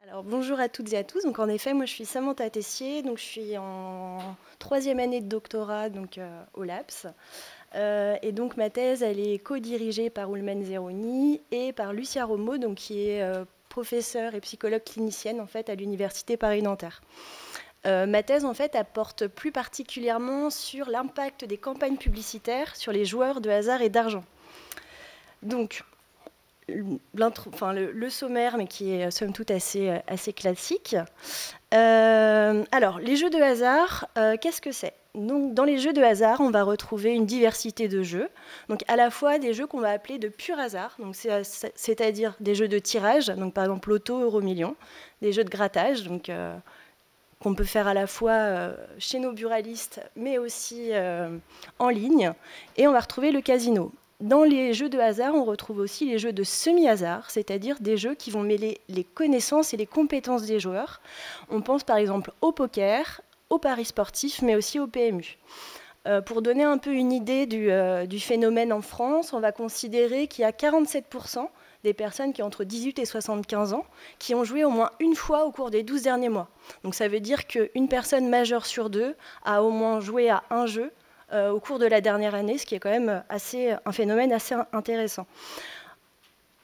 Alors, bonjour à toutes et à tous. Donc, en effet, moi, je suis Samantha Tessier. Donc, je suis en troisième année de doctorat au LAPS. Et donc, ma thèse, elle est co-dirigée par Oulmen Zeroni et par Lucia Romo, donc, qui est professeure et psychologue clinicienne en fait, à l'Université Paris-Nanterre. Ma thèse, en fait, apporte plus particulièrement sur l'impact des campagnes publicitaires sur les joueurs de hasard et d'argent. Donc, le sommaire, mais qui est somme toute assez classique. Alors, les jeux de hasard, qu'est-ce que c'est? Donc, dans les jeux de hasard, on va retrouver une diversité de jeux. Donc, à la fois des jeux qu'on va appeler de pur hasard, c'est-à-dire des jeux de tirage, donc par exemple Loto, Euro Million, des jeux de grattage, donc qu'on peut faire à la fois chez nos buralistes, mais aussi en ligne. Et on va retrouver le casino. Dans les jeux de hasard, on retrouve aussi les jeux de semi-hasard, c'est-à-dire des jeux qui vont mêler les connaissances et les compétences des joueurs. On pense par exemple au poker, au paris sportif, mais aussi au PMU. Pour donner un peu une idée du phénomène en France, on va considérer qu'il y a 47% des personnes qui ont entre 18 et 75 ans qui ont joué au moins une fois au cours des 12 derniers mois. Donc ça veut dire qu'une personne majeure sur deux a au moins joué à un jeu au cours de la dernière année, ce qui est quand même un phénomène assez intéressant.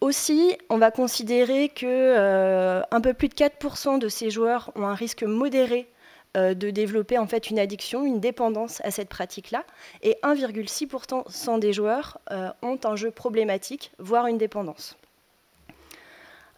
Aussi, on va considérer qu'un peu plus de 4% de ces joueurs ont un risque modéré de développer en fait une addiction, une dépendance à cette pratique-là, et 1,6% des joueurs ont un jeu problématique, voire une dépendance.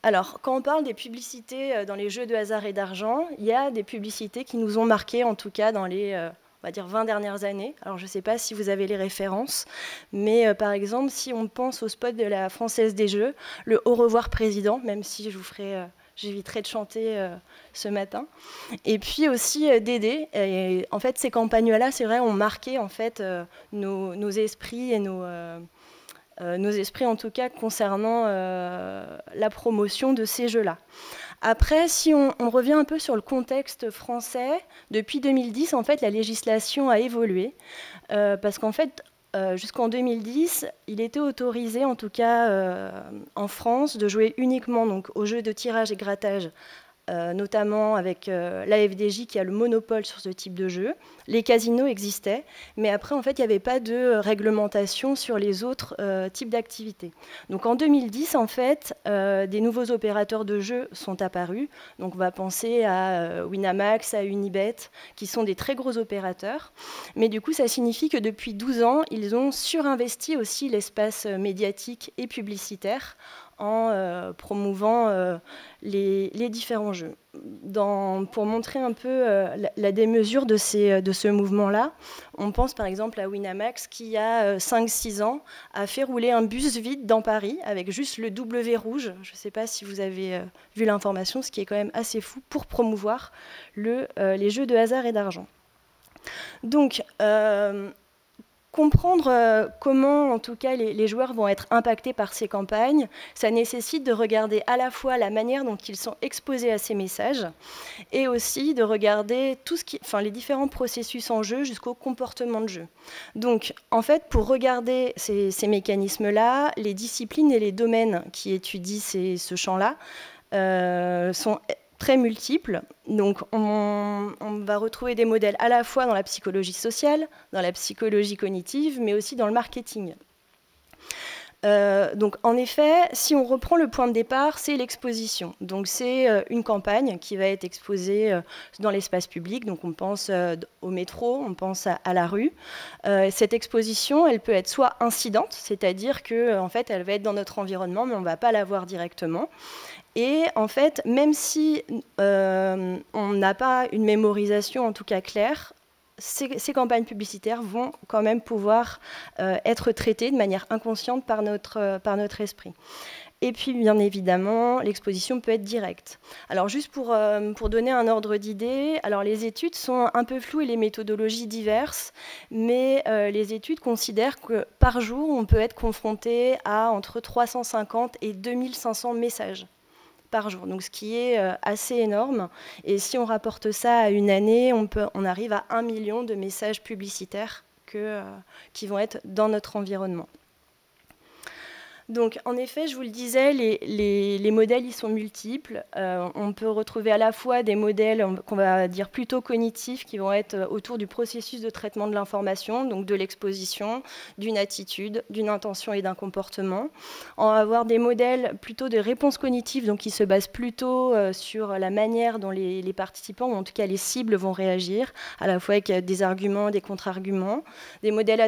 Alors, quand on parle des publicités dans les jeux de hasard et d'argent, il y a des publicités qui nous ont marqués, en tout cas dans les on va dire 20 dernières années. Alors, je ne sais pas si vous avez les références, mais par exemple, si on pense au spot de la Française des Jeux, le Au revoir président, même si j'éviterai de chanter ce matin. Et puis aussi Dédé. Et en fait, ces campagnes-là, c'est vrai, ont marqué en fait nos esprits et nos esprits en tout cas concernant la promotion de ces jeux-là. Après, si on revient un peu sur le contexte français, depuis 2010, en fait, la législation a évolué parce qu'en fait, jusqu'en 2010, il était autorisé, en tout cas en France, de jouer uniquement donc, aux jeux de tirage et grattage, notamment avec l'AFDJ qui a le monopole sur ce type de jeu. Les casinos existaient, mais après, en fait, il n'y avait pas de réglementation sur les autres types d'activités. Donc en 2010, en fait, des nouveaux opérateurs de jeux sont apparus. Donc on va penser à Winamax, à Unibet, qui sont des très gros opérateurs. Mais du coup, ça signifie que depuis 12 ans, ils ont surinvesti aussi l'espace médiatique et publicitaire en promouvant les différents jeux. Pour montrer un peu la démesure de ce mouvement-là, on pense par exemple à Winamax qui, il y a 5-6 ans, a fait rouler un bus vide dans Paris avec juste le W rouge. Je ne sais pas si vous avez vu l'information, ce qui est quand même assez fou, pour promouvoir les jeux de hasard et d'argent. Donc, comprendre comment, en tout cas, les joueurs vont être impactés par ces campagnes, ça nécessite de regarder à la fois la manière dont ils sont exposés à ces messages et aussi de regarder les différents processus en jeu jusqu'au comportement de jeu. Donc, en fait, pour regarder ces mécanismes-là, les disciplines et les domaines qui étudient ce champ-là sont très multiples. Donc, on va retrouver des modèles à la fois dans la psychologie sociale, dans la psychologie cognitive, mais aussi dans le marketing. Donc, en effet, si on reprend le point de départ, c'est l'exposition. Donc, c'est une campagne qui va être exposée dans l'espace public. Donc, on pense au métro, on pense à la rue. Cette exposition, elle peut être soit incidente, c'est-à-dire qu'en fait, elle va être dans notre environnement, mais on ne va pas la voir directement. Et en fait, même si on n'a pas une mémorisation en tout cas claire, ces campagnes publicitaires vont quand même pouvoir être traitées de manière inconsciente par notre esprit. Et puis, bien évidemment, l'exposition peut être directe. Alors, juste pour donner un ordre d'idée, alors les études sont un peu floues et les méthodologies diverses, mais les études considèrent que par jour, on peut être confronté à entre 350 et 2500 messages par jour, donc ce qui est assez énorme. Et si on rapporte ça à une année, on arrive à 1 million de messages publicitaires qui vont être dans notre environnement. Donc, en effet, je vous le disais, les modèles, ils sont multiples. On peut retrouver à la fois des modèles qu'on va dire plutôt cognitifs, qui vont être autour du processus de traitement de l'information, donc de l'exposition, d'une attitude, d'une intention et d'un comportement. On va avoir des modèles plutôt de réponse cognitive, donc qui se basent plutôt sur la manière dont les participants, ou en tout cas les cibles, vont réagir, à la fois avec des arguments, des contre-arguments. Des modèles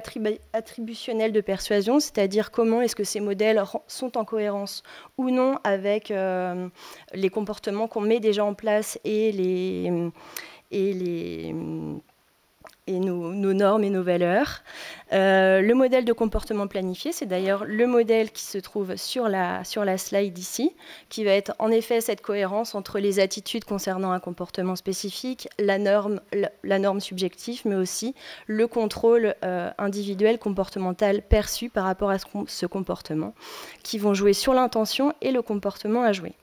attributionnels de persuasion, c'est-à-dire comment est-ce que ces modèles sont en cohérence ou non avec les comportements qu'on met déjà en place et nos normes et nos valeurs. Le modèle de comportement planifié, c'est d'ailleurs le modèle qui se trouve sur la slide ici, qui va être en effet cette cohérence entre les attitudes concernant un comportement spécifique, la norme subjective, mais aussi le contrôle individuel comportemental perçu par rapport à ce comportement, qui vont jouer sur l'intention et le comportement à jouer.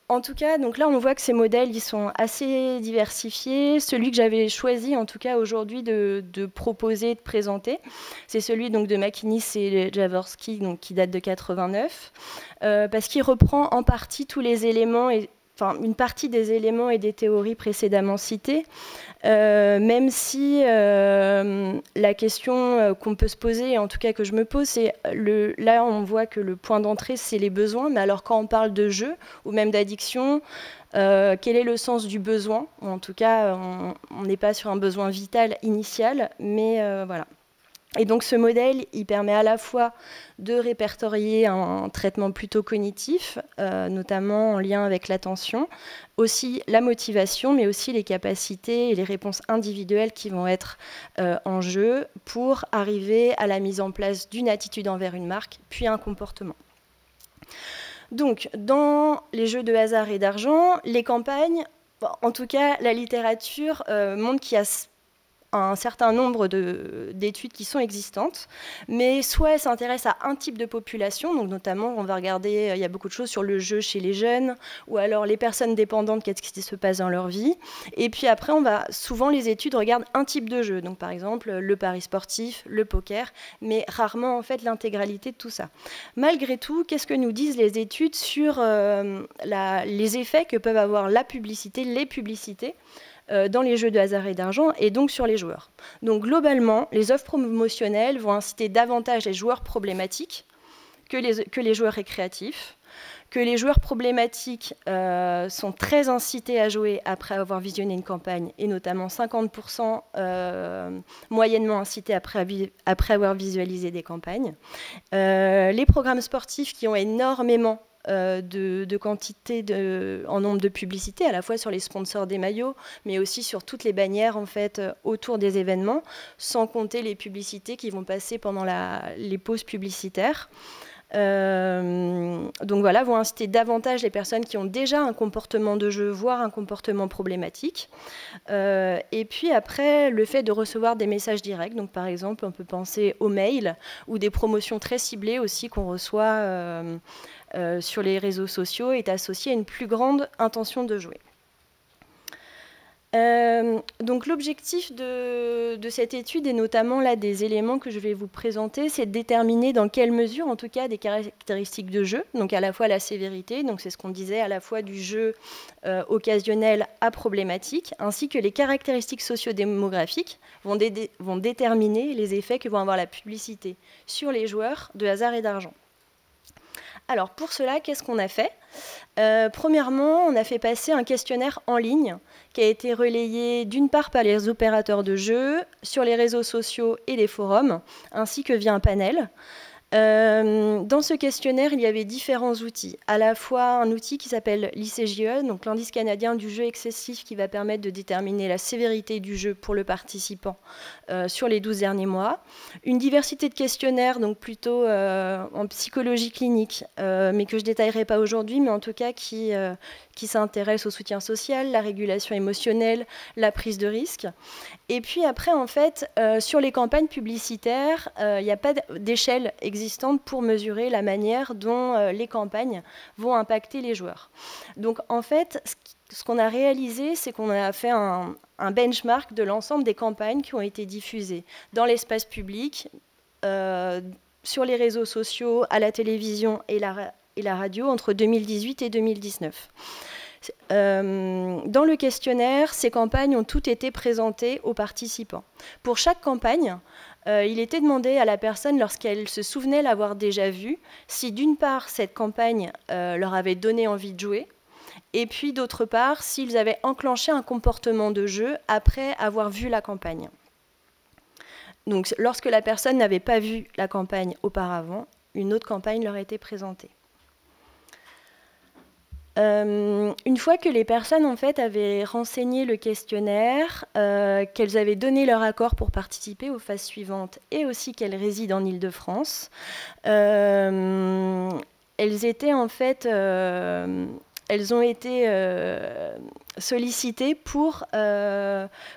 En tout cas, donc là, on voit que ces modèles, ils sont assez diversifiés. Celui que j'avais choisi, en tout cas, aujourd'hui, de proposer, de présenter, c'est celui donc, de McInnis et Jaworski, donc, qui date de 89, parce qu'il reprend en partie tous les éléments, une partie des éléments et des théories précédemment citées, même si la question qu'on peut se poser, en tout cas que je me pose, c'est là on voit que le point d'entrée c'est les besoins, mais alors quand on parle de jeu ou même d'addiction, quel est le sens du besoin? En tout cas, on n'est pas sur un besoin vital initial, mais voilà. Et donc ce modèle, il permet à la fois de répertorier un traitement plutôt cognitif, notamment en lien avec l'attention, aussi la motivation, mais aussi les capacités et les réponses individuelles qui vont être en jeu pour arriver à la mise en place d'une attitude envers une marque, puis un comportement. Donc, dans les jeux de hasard et d'argent, les campagnes, en tout cas, la littérature montre qu'il y a un certain nombre d'études qui sont existantes, mais soit elles s'intéressent à un type de population, donc notamment on va regarder, il y a beaucoup de choses sur le jeu chez les jeunes, ou alors les personnes dépendantes, qu'est-ce qui se passe dans leur vie, et puis après souvent les études regardent un type de jeu, donc par exemple le pari sportif, le poker, mais rarement en fait l'intégralité de tout ça. Malgré tout, qu'est-ce que nous disent les études sur les effets que peuvent avoir la publicité, les publicités dans les jeux de hasard et d'argent, et donc sur les joueurs. Donc globalement, les offres promotionnelles vont inciter davantage les joueurs problématiques que les joueurs récréatifs, que les joueurs problématiques sont très incités à jouer après avoir visionné une campagne, et notamment 50% moyennement incités après avoir visualisé des campagnes. Les programmes sportifs qui ont énormément de quantité en nombre de publicités, à la fois sur les sponsors des maillots, mais aussi sur toutes les bannières en fait, autour des événements, sans compter les publicités qui vont passer pendant les pauses publicitaires. Donc voilà, vont inciter davantage les personnes qui ont déjà un comportement de jeu, voire un comportement problématique. Et puis après, le fait de recevoir des messages directs, donc par exemple, on peut penser aux mails ou des promotions très ciblées aussi qu'on reçoit sur les réseaux sociaux, est associé à une plus grande intention de jouer. Donc l'objectif de cette étude, et notamment là des éléments que je vais vous présenter, c'est de déterminer dans quelle mesure, en tout cas, des caractéristiques de jeu, donc à la fois la sévérité, donc c'est ce qu'on disait, à la fois du jeu occasionnel à problématique, ainsi que les caractéristiques sociodémographiques vont déterminer les effets que vont avoir la publicité sur les joueurs de hasard et d'argent. Alors pour cela, qu'est-ce qu'on a fait ? Premièrement, on a fait passer un questionnaire en ligne qui a été relayé d'une part par les opérateurs de jeux, sur les réseaux sociaux et les forums, ainsi que via un panel. Dans ce questionnaire, il y avait différents outils. À la fois un outil qui s'appelle l'ICJE, donc l'indice canadien du jeu excessif, qui va permettre de déterminer la sévérité du jeu pour le participant sur les 12 derniers mois. Une diversité de questionnaires, donc plutôt en psychologie clinique, mais que je ne détaillerai pas aujourd'hui, mais en tout cas qui s'intéresse au soutien social, la régulation émotionnelle, la prise de risque. Et puis après, en fait, sur les campagnes publicitaires, il n'y a pas d'échelle existante pour mesurer la manière dont les campagnes vont impacter les joueurs. Donc en fait, ce qu'on a réalisé, c'est qu'on a fait un benchmark de l'ensemble des campagnes qui ont été diffusées dans l'espace public, sur les réseaux sociaux, à la télévision et la radio entre 2018 et 2019. Dans le questionnaire, ces campagnes ont toutes été présentées aux participants. Pour chaque campagne, il était demandé à la personne, lorsqu'elle se souvenait l'avoir déjà vue, si d'une part cette campagne leur avait donné envie de jouer, et puis d'autre part, s'ils avaient enclenché un comportement de jeu après avoir vu la campagne. Donc lorsque la personne n'avait pas vu la campagne auparavant, une autre campagne leur était présentée. Une fois que les personnes en fait avaient renseigné le questionnaire, qu'elles avaient donné leur accord pour participer aux phases suivantes et aussi qu'elles résident en Île-de-France, elles étaient en fait elles ont été sollicitées pour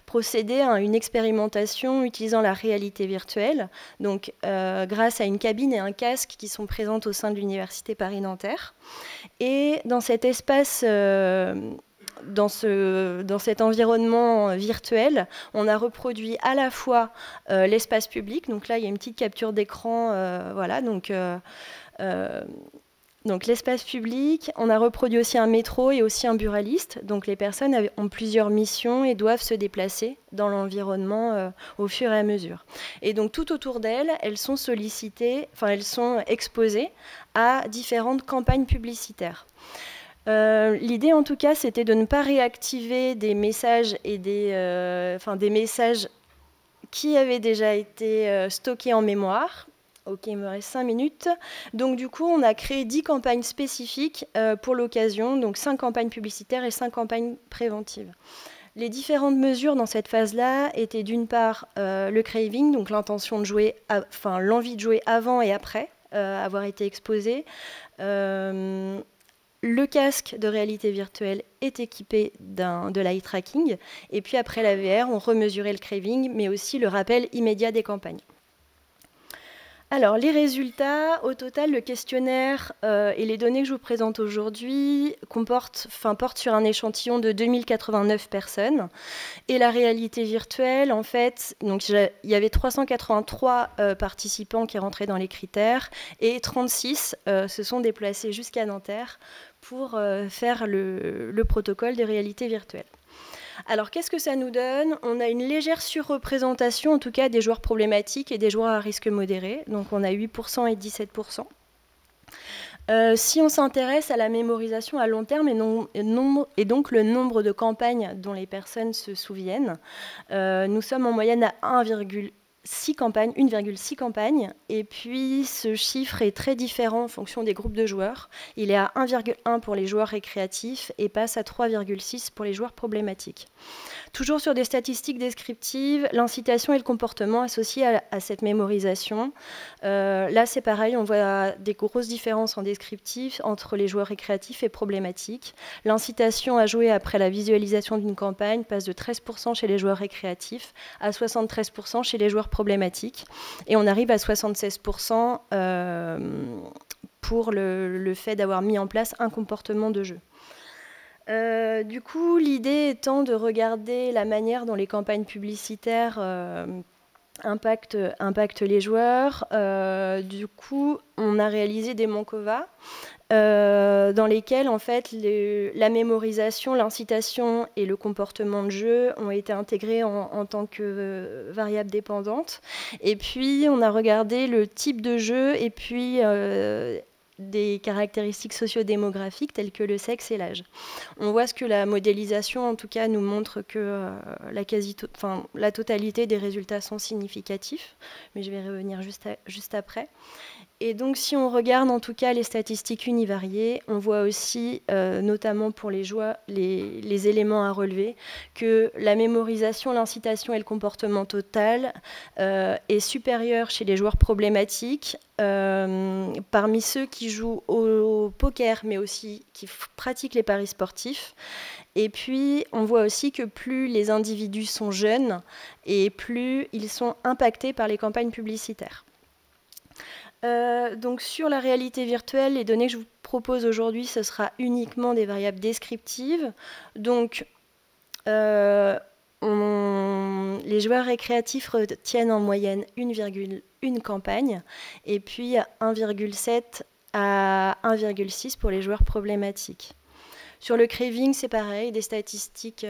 procéder à une expérimentation utilisant la réalité virtuelle, donc grâce à une cabine et un casque qui sont présentes au sein de l'Université Paris-Nanterre. Et dans cet espace, dans cet environnement virtuel, on a reproduit à la fois l'espace public, donc là il y a une petite capture d'écran, voilà, donc l'espace public, on a reproduit aussi un métro et aussi un buraliste. Donc les personnes ont plusieurs missions et doivent se déplacer dans l'environnement au fur et à mesure. Et donc tout autour d'elles, elles sont sollicitées, enfin elles sont exposées à différentes campagnes publicitaires. L'idée en tout cas, c'était de ne pas réactiver des messages et des messages qui avaient déjà été stockés en mémoire. Ok, il me reste 5 minutes. Donc du coup, on a créé 10 campagnes spécifiques pour l'occasion, donc 5 campagnes publicitaires et 5 campagnes préventives. Les différentes mesures dans cette phase-là étaient d'une part le craving, donc l'intention de jouer, l'envie de jouer avant et après avoir été exposé. Le casque de réalité virtuelle est équipé de l'eye tracking. Et puis après la VR, on remesurait le craving, mais aussi le rappel immédiat des campagnes. Alors, les résultats, au total, le questionnaire et les données que je vous présente aujourd'hui portent sur un échantillon de 2089 personnes. Et la réalité virtuelle, en fait, donc, il y avait 383 participants qui rentraient dans les critères et 36 se sont déplacés jusqu'à Nanterre pour faire le protocole de réalité virtuelle. Alors, qu'est-ce que ça nous donne? On a une légère surreprésentation, en tout cas, des joueurs problématiques et des joueurs à risque modéré. Donc, on a 8% et 17%. Si on s'intéresse à la mémorisation à long terme et donc le nombre de campagnes dont les personnes se souviennent, nous sommes en moyenne à 1,6 campagnes, et puis ce chiffre est très différent en fonction des groupes de joueurs. Il est à 1,1 pour les joueurs récréatifs et passe à 3,6 pour les joueurs problématiques. Toujours sur des statistiques descriptives, l'incitation et le comportement associés à cette mémorisation. Là, c'est pareil, on voit des grosses différences en descriptif entre les joueurs récréatifs et problématiques. L'incitation à jouer après la visualisation d'une campagne passe de 13% chez les joueurs récréatifs à 73% chez les joueurs problématiques. Et on arrive à 76% pour le fait d'avoir mis en place un comportement de jeu. Du coup, l'idée étant de regarder la manière dont les campagnes publicitaires impactent les joueurs. Du coup, on a réalisé des Mancova dans lesquels en fait, la mémorisation, l'incitation et le comportement de jeu ont été intégrés en tant que variables dépendantes. Et puis, on a regardé le type de jeu et puis des caractéristiques sociodémographiques telles que le sexe et l'âge. On voit ce que la modélisation, en tout cas, nous montre que la totalité des résultats sont significatifs, mais je vais revenir juste après. Et donc, si on regarde en tout cas les statistiques univariées, on voit aussi, notamment pour les joueurs, les éléments à relever, que la mémorisation, l'incitation et le comportement total est supérieur chez les joueurs problématiques, parmi ceux qui jouent au poker, mais aussi qui pratiquent les paris sportifs. Et puis, on voit aussi que plus les individus sont jeunes et plus ils sont impactés par les campagnes publicitaires. Donc sur la réalité virtuelle, les données que je vous propose aujourd'hui, ce sera uniquement des variables descriptives. Donc les joueurs récréatifs retiennent en moyenne une campagne, et puis 1,7 à 1,6 pour les joueurs problématiques. Sur le craving, c'est pareil, des statistiques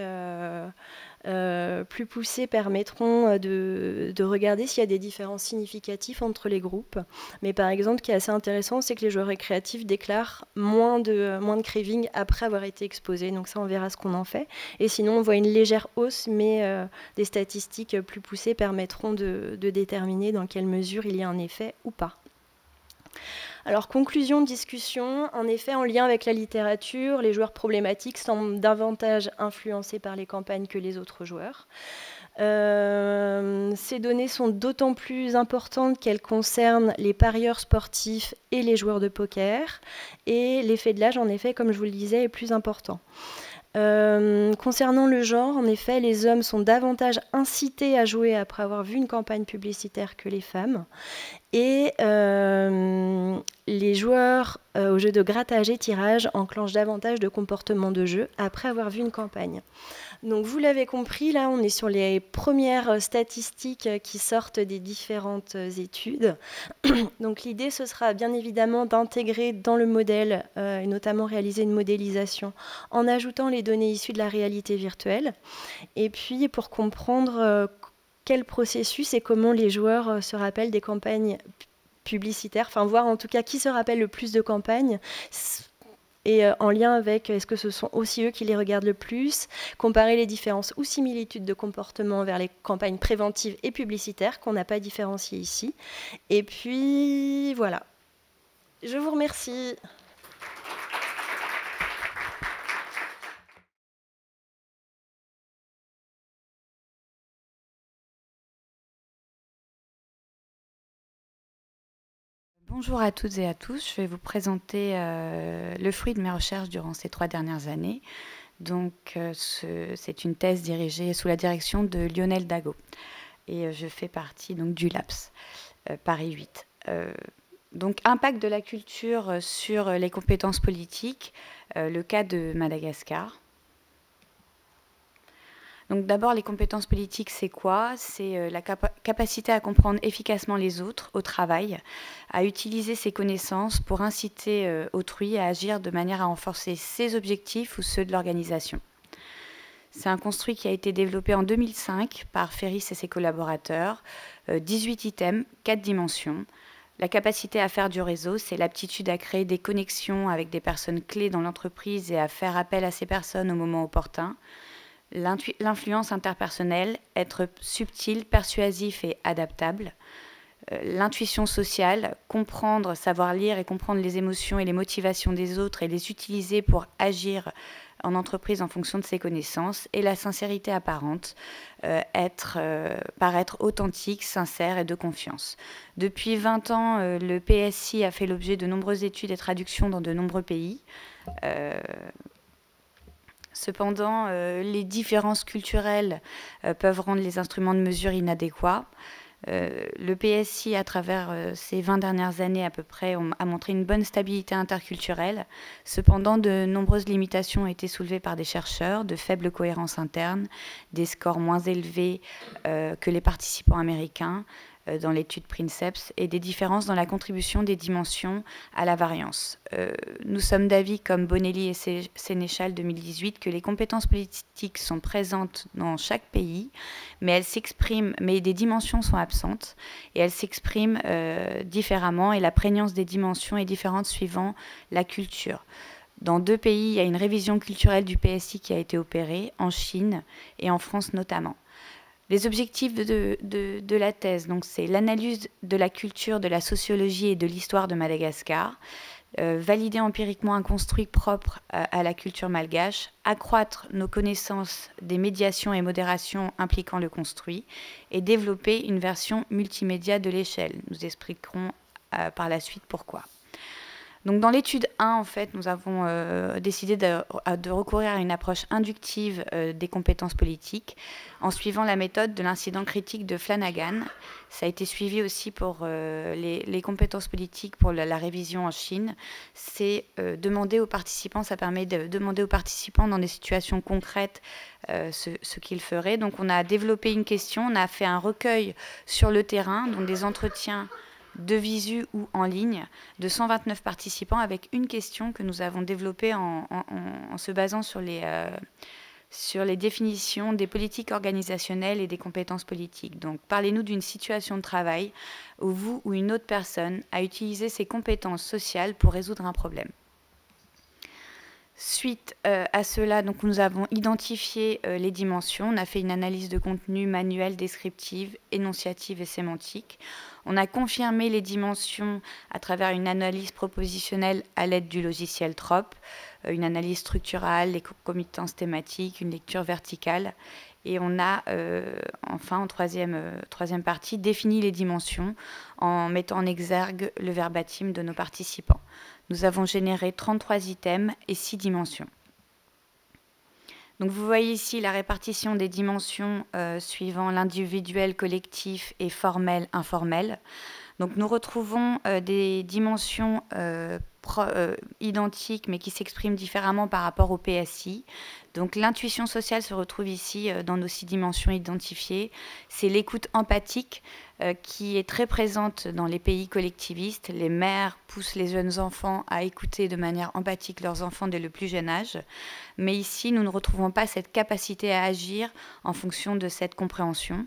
plus poussées permettront de regarder s'il y a des différences significatives entre les groupes. Mais par exemple, ce qui est assez intéressant, c'est que les joueurs récréatifs déclarent moins de craving après avoir été exposés. Donc ça, on verra ce qu'on en fait. Et sinon, on voit une légère hausse, mais des statistiques plus poussées permettront de déterminer dans quelle mesure il y a un effet ou pas. Alors, conclusion de discussion, en effet, en lien avec la littérature, les joueurs problématiques semblent davantage influencés par les campagnes que les autres joueurs. Ces données sont d'autant plus importantes qu'elles concernent les parieurs sportifs et les joueurs de poker. Et l'effet de l'âge, en effet, comme je vous le disais, est plus important. Concernant le genre, en effet, les hommes sont davantage incités à jouer après avoir vu une campagne publicitaire que les femmes. Et les joueurs au jeu de grattage et tirage enclenchent davantage de comportements de jeu après avoir vu une campagne. Donc vous l'avez compris, là on est sur les premières statistiques qui sortent des différentes études. Donc l'idée ce sera bien évidemment d'intégrer dans le modèle et notamment réaliser une modélisation en ajoutant les données issues de la réalité virtuelle. Et puis pour comprendre quel processus et comment les joueurs se rappellent des campagnes publicitaires, enfin voir en tout cas qui se rappelle le plus de campagnes, et en lien avec est-ce que ce sont aussi eux qui les regardent le plus, comparer les différences ou similitudes de comportement vers les campagnes préventives et publicitaires qu'on n'a pas différenciées ici. Et puis voilà. Je vous remercie. Bonjour à toutes et à tous, je vais vous présenter le fruit de mes recherches durant ces 3 dernières années. Donc c'est une thèse dirigée sous la direction de Lionel Dago et je fais partie donc, du LAPS Paris 8. Donc impact de la culture sur les compétences politiques, le cas de Madagascar. Donc d'abord, les compétences politiques, c'est quoi? C'est la capacité à comprendre efficacement les autres au travail, à utiliser ses connaissances pour inciter autrui à agir de manière à renforcer ses objectifs ou ceux de l'organisation. C'est un construit qui a été développé en 2005 par Ferris et ses collaborateurs. 18 items, 4 dimensions. La capacité à faire du réseau, c'est l'aptitude à créer des connexions avec des personnes clés dans l'entreprise et à faire appel à ces personnes au moment opportun. L'influence interpersonnelle, être subtil, persuasif et adaptable. L'intuition sociale, comprendre, savoir lire et comprendre les émotions et les motivations des autres et les utiliser pour agir en entreprise en fonction de ses connaissances. Et la sincérité apparente, paraître authentique, sincère et de confiance. Depuis 20 ans, le PSI a fait l'objet de nombreuses études et traductions dans de nombreux pays. Cependant, les différences culturelles peuvent rendre les instruments de mesure inadéquats. Le PSI, à travers ces 20 dernières années à peu près, a montré une bonne stabilité interculturelle. Cependant, de nombreuses limitations ont été soulevées par des chercheurs, de faible cohérence interne, des scores moins élevés que les participants américains dans l'étude Princeps et des différences dans la contribution des dimensions à la variance. Nous sommes d'avis, comme Bonelli et Sénéchal 2018, que les compétences politiques sont présentes dans chaque pays, mais elles s'expriment, mais des dimensions sont absentes et elles s'expriment différemment et la prégnance des dimensions est différente suivant la culture. Dans 2 pays, il y a une révision culturelle du PSI qui a été opérée, en Chine et en France notamment. Les objectifs de la thèse, donc c'est l'analyse de la culture, de la sociologie et de l'histoire de Madagascar, valider empiriquement un construit propre à la culture malgache, accroître nos connaissances des médiations et modérations impliquant le construit et développer une version multimédia de l'échelle. Nous expliquerons par la suite pourquoi. Donc dans l'étude 1, en fait, nous avons décidé de recourir à une approche inductive des compétences politiques en suivant la méthode de l'incident critique de Flanagan. Ça a été suivi aussi pour les compétences politiques pour la révision en Chine. C'est demander aux participants, ça permet de demander aux participants dans des situations concrètes ce qu'ils feraient. Donc on a développé une question, on a fait un recueil sur le terrain, donc des entretiens de visu ou en ligne, de 129 participants avec une question que nous avons développée en se basant sur les définitions des politiques organisationnelles et des compétences politiques. Donc, parlez-nous d'une situation de travail où vous ou une autre personne a utilisé ses compétences sociales pour résoudre un problème. Suite à cela, donc, nous avons identifié les dimensions. On a fait une analyse de contenu manuelle, descriptive, énonciative et sémantique. On a confirmé les dimensions à travers une analyse propositionnelle à l'aide du logiciel TROP, une analyse structurale, les concomitances thématiques, une lecture verticale. Et on a, enfin, en troisième partie, défini les dimensions en mettant en exergue le verbatim de nos participants. Nous avons généré 33 items et 6 dimensions. Donc vous voyez ici la répartition des dimensions suivant l'individuel, collectif et formel, informel. Donc nous retrouvons des dimensions identiques mais qui s'expriment différemment par rapport au PSI. Donc l'intuition sociale se retrouve ici dans nos 6 dimensions identifiées. C'est l'écoute empathique qui est très présente dans les pays collectivistes. Les mères poussent les jeunes enfants à écouter de manière empathique leurs enfants dès le plus jeune âge. Mais ici, nous ne retrouvons pas cette capacité à agir en fonction de cette compréhension.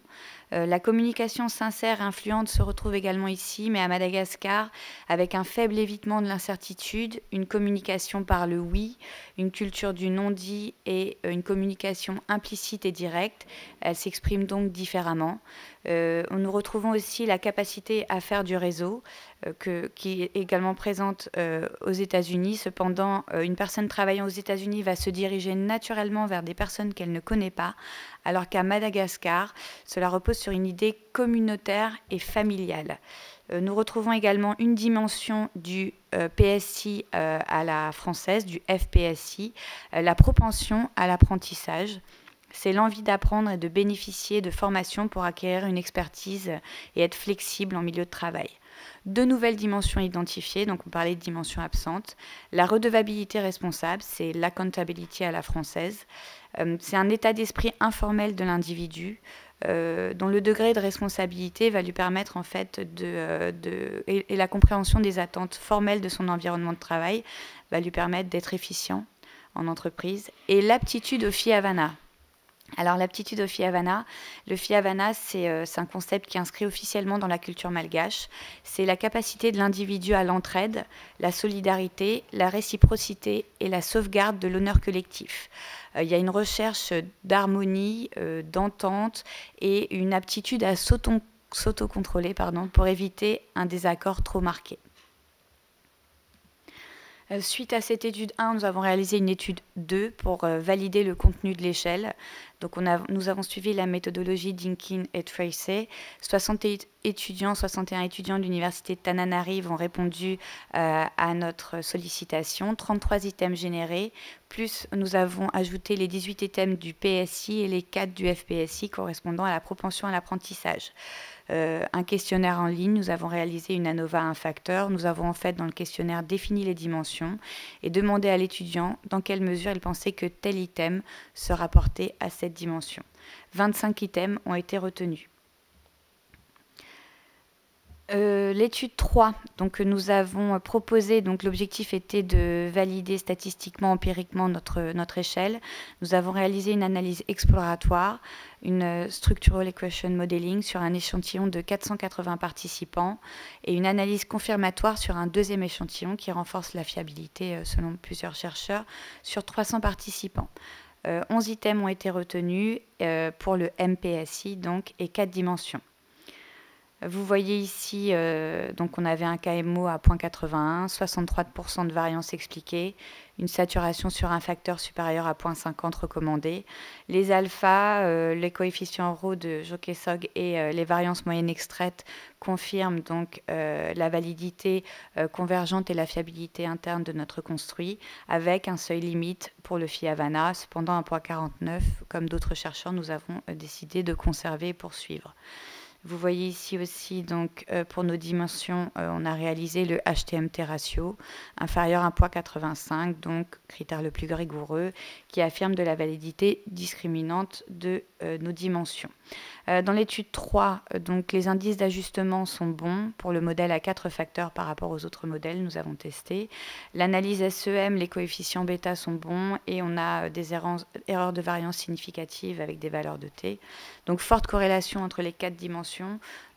La communication sincère et influente se retrouve également ici, mais à Madagascar, avec un faible évitement de l'incertitude, une communication par le oui, une culture du non-dit et une communication implicite et directe. Elle s'exprime donc différemment. Nous retrouvons aussi la capacité à faire du réseau, qui est également présente aux États-Unis. Cependant, une personne travaillant aux États-Unis va se diriger naturellement vers des personnes qu'elle ne connaît pas, alors qu'à Madagascar, cela repose sur une idée communautaire et familiale. Nous retrouvons également une dimension du PSI à la française, du FPSI, la propension à l'apprentissage. C'est l'envie d'apprendre et de bénéficier de formations pour acquérir une expertise et être flexible en milieu de travail. 2 nouvelles dimensions identifiées, donc on parlait de dimension absente. La redevabilité responsable, c'est l'accountability à la française. C'est un état d'esprit informel de l'individu dont le degré de responsabilité va lui permettre en fait et la compréhension des attentes formelles de son environnement de travail va lui permettre d'être efficient en entreprise. Et l'aptitude au FIAVANA. Alors l'aptitude au FIAVANA, le FIAVANA c'est un concept qui est inscrit officiellement dans la culture malgache. C'est la capacité de l'individu à l'entraide, la solidarité, la réciprocité et la sauvegarde de l'honneur collectif. Il y a une recherche d'harmonie, d'entente et une aptitude à s'autocontrôler pour éviter un désaccord trop marqué. Suite à cette étude 1, nous avons réalisé une étude 2 pour valider le contenu de l'échelle. Donc nous avons suivi la méthodologie Dinkin et Tracy. 61 étudiants de l'université de Tananarive ont répondu à notre sollicitation. 33 items générés, plus nous avons ajouté les 18 items du PSI et les 4 du FPSI correspondant à la propension à l'apprentissage. Un questionnaire en ligne, nous avons réalisé une ANOVA à un facteur. Nous avons en fait dans le questionnaire défini les dimensions et demandé à l'étudiant dans quelle mesure il pensait que tel item se rapportait à cette dimension. 25 items ont été retenus. L'étude 3, donc nous avons proposé, donc l'objectif était de valider statistiquement, empiriquement notre échelle. Nous avons réalisé une analyse exploratoire, une structural equation modeling sur un échantillon de 480 participants et une analyse confirmatoire sur un deuxième échantillon qui renforce la fiabilité selon plusieurs chercheurs sur 300 participants. 11 items ont été retenus pour le MPSI donc, et 4 dimensions. Vous voyez ici, donc on avait un KMO à 0,81, 63% de variance expliquée, une saturation sur un facteur supérieur à 0,50 recommandé. Les alphas, les coefficients ρ de Jokesog et les variances moyennes extraites confirment donc la validité convergente et la fiabilité interne de notre construit, avec un seuil limite pour le Phi Havana. Cependant, 1,49, comme d'autres chercheurs, nous avons décidé de conserver et poursuivre. Vous voyez ici aussi, donc, pour nos dimensions, on a réalisé le HTMT ratio, inférieur à 1,85, donc critère le plus rigoureux, qui affirme de la validité discriminante de nos dimensions. Dans l'étude 3, donc, les indices d'ajustement sont bons pour le modèle à 4 facteurs par rapport aux autres modèles, nous avons testé. L'analyse SEM, les coefficients bêta sont bons et on a des erreurs de variance significatives avec des valeurs de T. Donc, forte corrélation entre les 4 dimensions.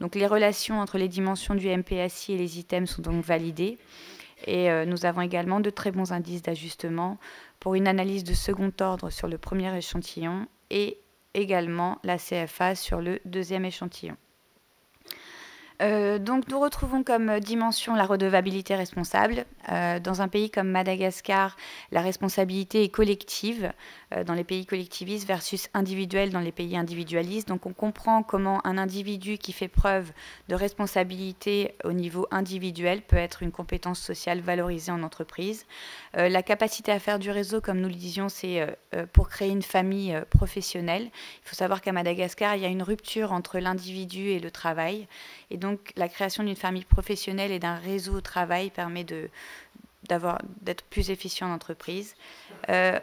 Donc, les relations entre les dimensions du MPSI et les items sont donc validées. Et nous avons également de très bons indices d'ajustement pour une analyse de second ordre sur le premier échantillon et également la CFA sur le deuxième échantillon. Donc nous retrouvons comme dimension la redevabilité responsable. Dans un pays comme Madagascar, la responsabilité est collective dans les pays collectivistes versus individuelle dans les pays individualistes. Donc on comprend comment un individu qui fait preuve de responsabilité au niveau individuel peut être une compétence sociale valorisée en entreprise. La capacité à faire du réseau, comme nous le disions, c'est pour créer une famille professionnelle. Il faut savoir qu'à Madagascar, il y a une rupture entre l'individu et le travail. Et donc, la création d'une famille professionnelle et d'un réseau au travail permet d'être plus efficient en entreprise.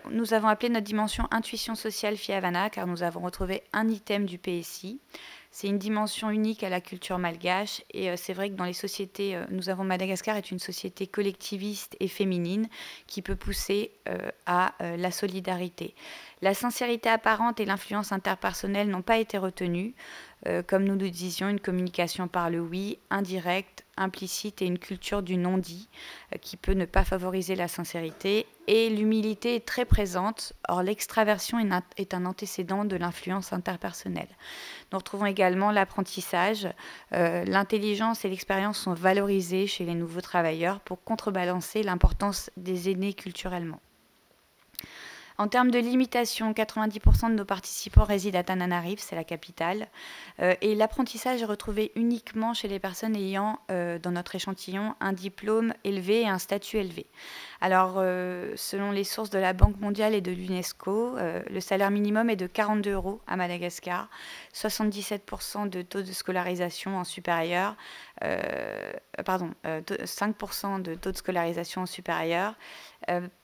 Nous avons appelé notre dimension intuition sociale Phi Havana, car nous avons retrouvé un item du PSI. C'est une dimension unique à la culture malgache. Et c'est vrai que dans les sociétés, Madagascar est une société collectiviste et féminine qui peut pousser à la solidarité. La sincérité apparente et l'influence interpersonnelle n'ont pas été retenues. Comme nous le disions, une communication par le oui, indirect, implicite et une culture du non-dit qui peut ne pas favoriser la sincérité. Et l'humilité est très présente. Or, l'extraversion est un antécédent de l'influence interpersonnelle. Nous retrouvons également l'apprentissage. L'intelligence et l'expérience sont valorisées chez les nouveaux travailleurs pour contrebalancer l'importance des aînés culturellement. En termes de limitation, 90% de nos participants résident à Tananarive, c'est la capitale. Et l'apprentissage est retrouvé uniquement chez les personnes ayant, dans notre échantillon, un diplôme élevé et un statut élevé. Alors, selon les sources de la Banque mondiale et de l'UNESCO, le salaire minimum est de 42 € à Madagascar, 77% de taux de scolarisation en supérieur, 5% de taux de scolarisation en supérieur,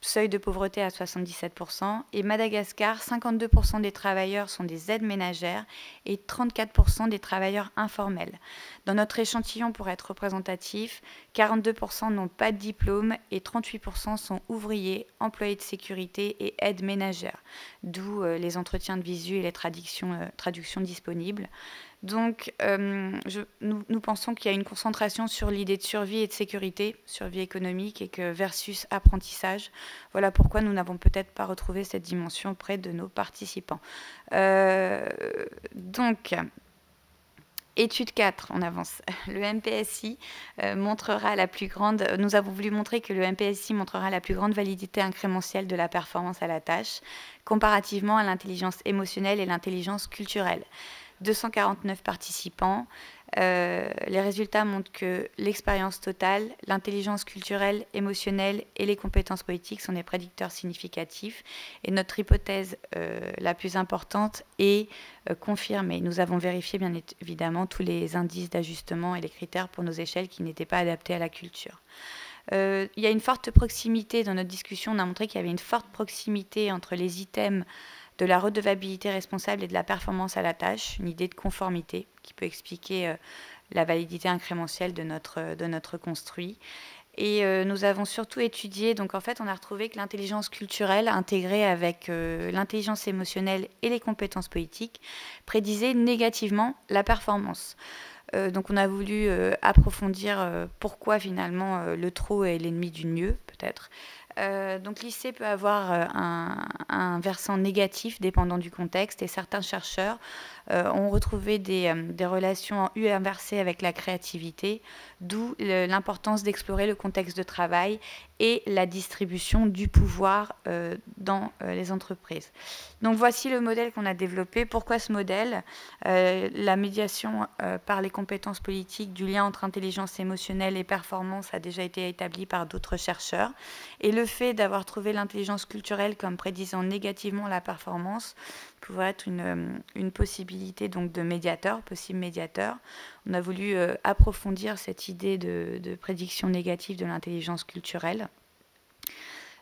seuil de pauvreté à 77%, et Madagascar, 52% des travailleurs sont des aides ménagères et 34% des travailleurs informels. Dans notre échantillon, pour être représentatif, 42% n'ont pas de diplôme et 38% sont ouvriers, employés de sécurité et aides ménagères, d'où les entretiens de visu et les traductions disponibles. Donc, nous pensons qu'il y a une concentration sur l'idée de survie et de sécurité, survie économique, et que versus apprentissage. Voilà pourquoi nous n'avons peut-être pas retrouvé cette dimension auprès de nos participants. Donc, étude 4, on avance. Le MPSI montrera la plus grande... Nous avons voulu montrer que le MPSI montrera la plus grande validité incrémentielle de la performance à la tâche, comparativement à l'intelligence émotionnelle et l'intelligence culturelle. 249 participants. Les résultats montrent que l'expérience totale, l'intelligence culturelle, émotionnelle et les compétences politiques sont des prédicteurs significatifs. Et notre hypothèse la plus importante est confirmée. Nous avons vérifié bien évidemment tous les indices d'ajustement et les critères pour nos échelles qui n'étaient pas adaptés à la culture. Il y a une forte proximité dans notre discussion. On a montré qu'il y avait une forte proximité entre les items de la redevabilité responsable et de la performance à la tâche, une idée de conformité qui peut expliquer la validité incrémentielle de notre construit. Et nous avons surtout étudié, donc en fait on a retrouvé que l'intelligence culturelle intégrée avec l'intelligence émotionnelle et les compétences politiques prédisait négativement la performance. Donc on a voulu approfondir pourquoi finalement le trop est l'ennemi du mieux, peut-être. Donc l'IC peut avoir un versant négatif dépendant du contexte, et certains chercheurs ont retrouvé des relations en U inversées avec la créativité, d'où l'importance d'explorer le contexte de travail et la distribution du pouvoir dans les entreprises. Donc voici le modèle qu'on a développé. Pourquoi ce modèle? La médiation par les compétences politiques du lien entre intelligence émotionnelle et performance a déjà été établie par d'autres chercheurs. Et le fait d'avoir trouvé l'intelligence culturelle comme prédisant négativement la performance pourrait être une possibilité donc de médiateur, possible médiateur. On a voulu approfondir cette idée de prédiction négative de l'intelligence culturelle.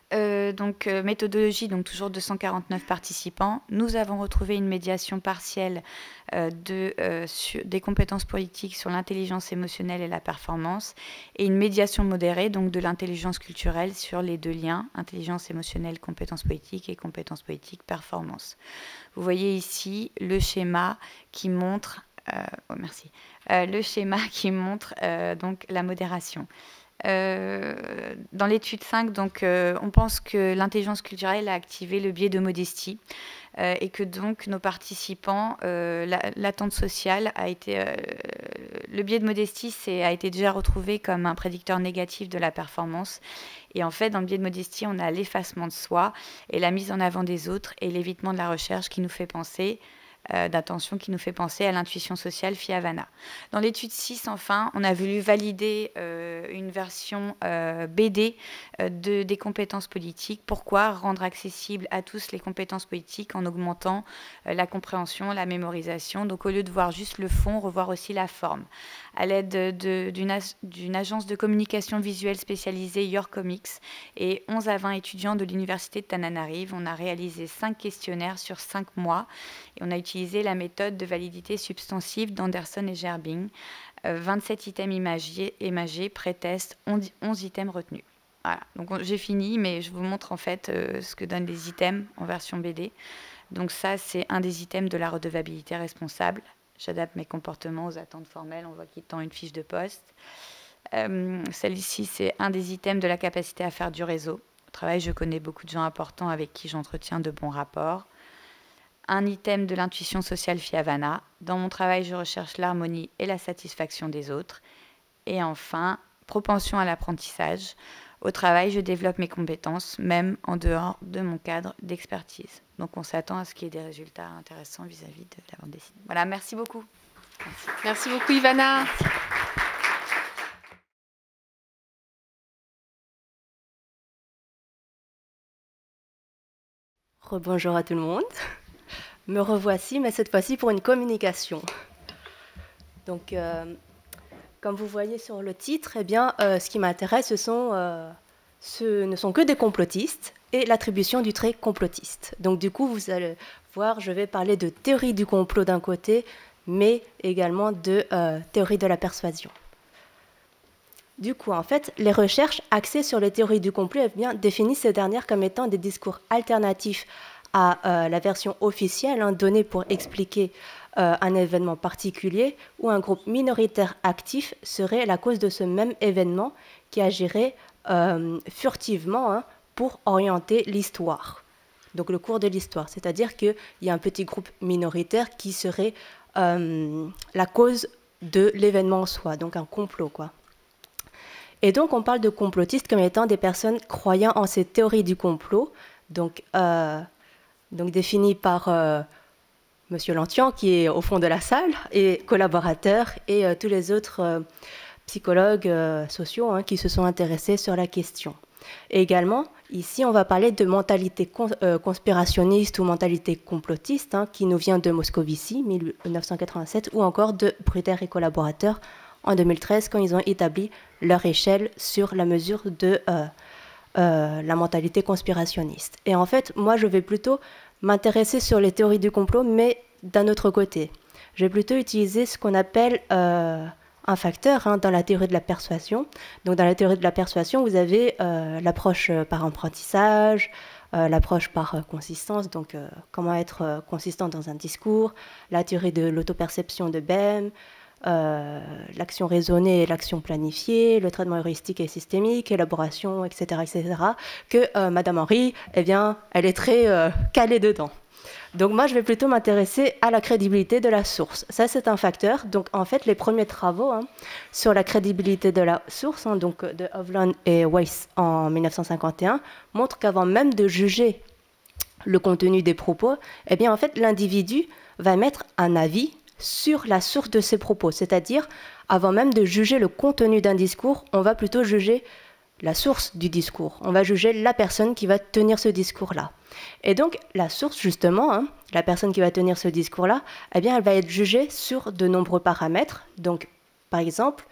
Méthodologie, donc toujours 249 participants. Nous avons retrouvé une médiation partielle des compétences politiques sur l'intelligence émotionnelle et la performance, et une médiation modérée, donc de l'intelligence culturelle sur les deux liens, intelligence émotionnelle, compétences politiques, et compétences politiques, performance. Vous voyez ici le schéma qui montre, donc la modération. Dans l'étude 5, donc, on pense que l'intelligence culturelle a activé le biais de modestie et que donc nos participants, l'attente sociale a été... le biais de modestie a été déjà retrouvé comme un prédicteur négatif de la performance. Et en fait, dans le biais de modestie, on a l'effacement de soi et la mise en avant des autres et l'évitement de la recherche qui nous fait penser... d'attention qui nous fait penser à l'intuition sociale Fia-Vanna. Dans l'étude 6, enfin, on a voulu valider une version BD des compétences politiques. Pourquoi rendre accessible à tous les compétences politiques en augmentant la compréhension, la mémorisation? Donc au lieu de voir juste le fond, revoir aussi la forme. À l'aide d'une agence de communication visuelle spécialisée Your Comics et 11 à 20 étudiants de l'université de Tananarive, on a réalisé 5 questionnaires sur 5 mois et on a utilisé la méthode de validité substantive d'Anderson et Gerbing. 27 items imagés, pré-test, 11 items retenus. Voilà, donc j'ai fini, mais je vous montre en fait ce que donnent les items en version BD. Donc ça, c'est un des items de la redevabilité responsable. J'adapte mes comportements aux attentes formelles. On voit qu'il tend une fiche de poste. Celle-ci, c'est un des items de la capacité à faire du réseau. Au travail, je connais beaucoup de gens importants avec qui j'entretiens de bons rapports. Un item de l'intuition sociale Fia-Vanna. Dans mon travail, je recherche l'harmonie et la satisfaction des autres. Et enfin, propension à l'apprentissage. Au travail, je développe mes compétences, même en dehors de mon cadre d'expertise. Donc, on s'attend à ce qu'il y ait des résultats intéressants vis-à-vis de la bande dessinée. Voilà, merci beaucoup. Merci beaucoup, Ivana. Rebonjour à tout le monde. Me revoici, mais cette fois-ci pour une communication. Donc, comme vous voyez sur le titre, eh bien, ce qui m'intéresse, ce ne sont que des complotistes et l'attribution du trait complotiste. Donc, du coup, vous allez voir, je vais parler de théorie du complot d'un côté, mais également de théorie de la persuasion. Du coup, en fait, les recherches axées sur les théories du complot eh bien, définissent ces dernières comme étant des discours alternatifs à la version officielle donnée pour expliquer un événement particulier où un groupe minoritaire actif serait la cause de ce même événement qui agirait furtivement pour orienter l'histoire. Donc le cours de l'histoire, c'est-à-dire qu'il y a un petit groupe minoritaire qui serait la cause de l'événement en soi, donc un complot, quoi. Et donc on parle de complotistes comme étant des personnes croyant en ces théories du complot, donc définies par Monsieur Lantian, qui est au fond de la salle, et collaborateurs, et tous les autres psychologues sociaux qui se sont intéressés sur la question. Et également, ici, on va parler de mentalité conspirationniste ou mentalité complotiste, qui nous vient de Moscovici, 1987, ou encore de Bruder et collaborateurs, en 2013, quand ils ont établi leur échelle sur la mesure de la mentalité conspirationniste. Et en fait, moi, je vais plutôt m'intéresser sur les théories du complot, mais d'un autre côté. Je vais plutôt utiliser ce qu'on appelle un facteur dans la théorie de la persuasion. Donc, dans la théorie de la persuasion, vous avez l'approche par apprentissage, l'approche par consistance, donc comment être consistant dans un discours, la théorie de l'autoperception de Bem, l'action raisonnée et l'action planifiée, le traitement heuristique et systémique, élaboration, etc., que Madame Henry, eh bien, elle est très calée dedans. Donc moi, je vais plutôt m'intéresser à la crédibilité de la source. Ça, c'est un facteur. Donc en fait, les premiers travaux sur la crédibilité de la source, donc de Hovland et Weiss en 1951, montrent qu'avant même de juger le contenu des propos, eh bien en fait, l'individu va mettre un avis sur la source de ses propos. C'est-à-dire, avant même de juger le contenu d'un discours, on va plutôt juger la source du discours. On va juger la personne qui va tenir ce discours-là. Et donc, la source, justement, la personne qui va tenir ce discours-là, eh bien, elle va être jugée sur de nombreux paramètres. Donc, par exemple,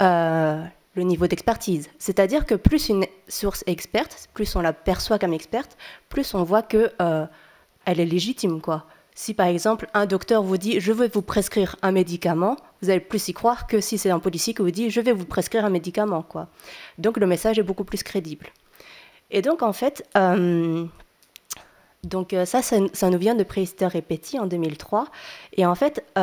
le niveau d'expertise. C'est-à-dire que plus une source est experte, plus on la perçoit comme experte, plus on voit qu'elle est légitime, quoi. Si, par exemple, un docteur vous dit « je vais vous prescrire un médicament », vous allez plus y croire que si c'est un policier qui vous dit « je vais vous prescrire un médicament », quoi. Donc, le message est beaucoup plus crédible. Et donc, en fait, ça nous vient de Priester et Petty en 2003. Et en fait, c'est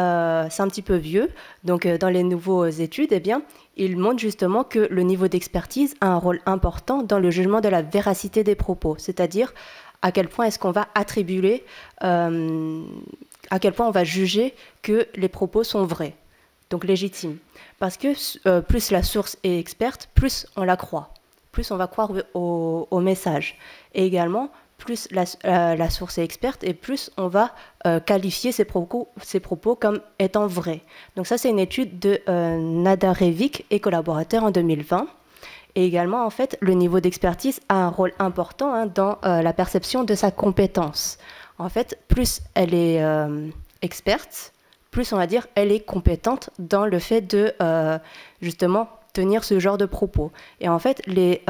un petit peu vieux. Donc, dans les nouvelles études, eh bien, ils montrent justement que le niveau d'expertise a un rôle important dans le jugement de la véracité des propos. C'est-à-dire, à quel point est-ce qu'on va attribuer, à quel point on va juger que les propos sont vrais, donc légitimes. Parce que plus la source est experte, plus on la croit, plus on va croire au message. Et également, plus la source est experte et plus on va qualifier ses propos comme étant vrais. Donc ça, c'est une étude de Nadarevic et collaborateurs en 2020. Et également, en fait, le niveau d'expertise a un rôle important dans la perception de sa compétence. En fait, plus elle est experte, plus on va dire elle est compétente dans le fait de, justement, tenir ce genre de propos. Et en fait, les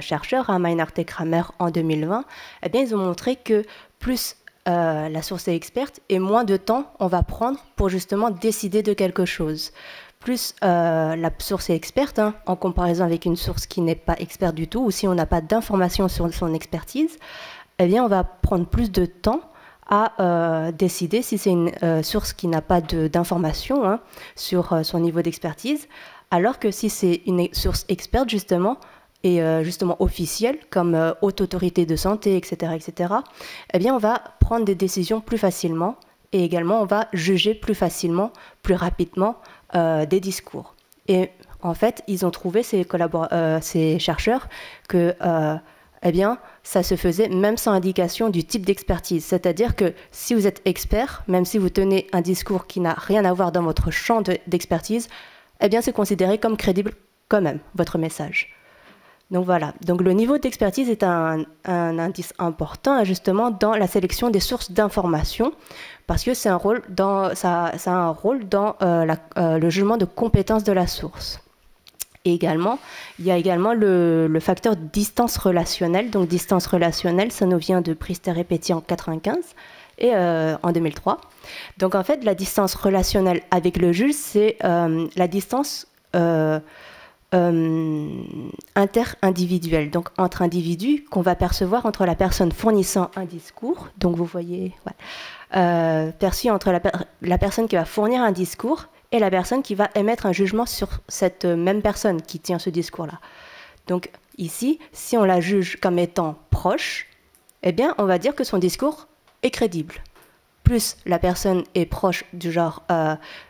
chercheurs, Meinhardt et Kramer, en 2020, eh bien, ils ont montré que plus la source est experte et moins de temps on va prendre pour justement décider de quelque chose. Plus la source est experte, en comparaison avec une source qui n'est pas experte du tout, ou si on n'a pas d'informations sur son expertise, eh bien, on va prendre plus de temps à décider si c'est une source qui n'a pas d'informations sur son niveau d'expertise, alors que si c'est une source experte, justement, et justement officielle, comme haute autorité de santé, etc., eh bien, on va prendre des décisions plus facilement, et également, on va juger plus facilement, plus rapidement, des discours. Et en fait, ils ont trouvé, ces chercheurs, que eh bien, ça se faisait même sans indication du type d'expertise. C'est-à-dire que si vous êtes expert, même si vous tenez un discours qui n'a rien à voir dans votre champ d'expertise, eh bien, c'est considéré comme crédible quand même, votre message. Donc voilà. Donc le niveau d'expertise est un indice important, justement, dans la sélection des sources d'information, parce que ça a un rôle dans le jugement de compétence de la source. Et également, il y a également le facteur distance relationnelle. Donc distance relationnelle, ça nous vient de Priester et Petty en 1995 et en 2003. Donc en fait, la distance relationnelle avec le juge, c'est la distance inter-individuelle, donc entre individus, qu'on va percevoir entre la personne fournissant un discours, donc vous voyez, perçu entre la personne qui va fournir un discours et la personne qui va émettre un jugement sur cette même personne qui tient ce discours-là. Donc ici, si on la juge comme étant proche, eh bien, on va dire que son discours est crédible. Plus la personne est proche du genre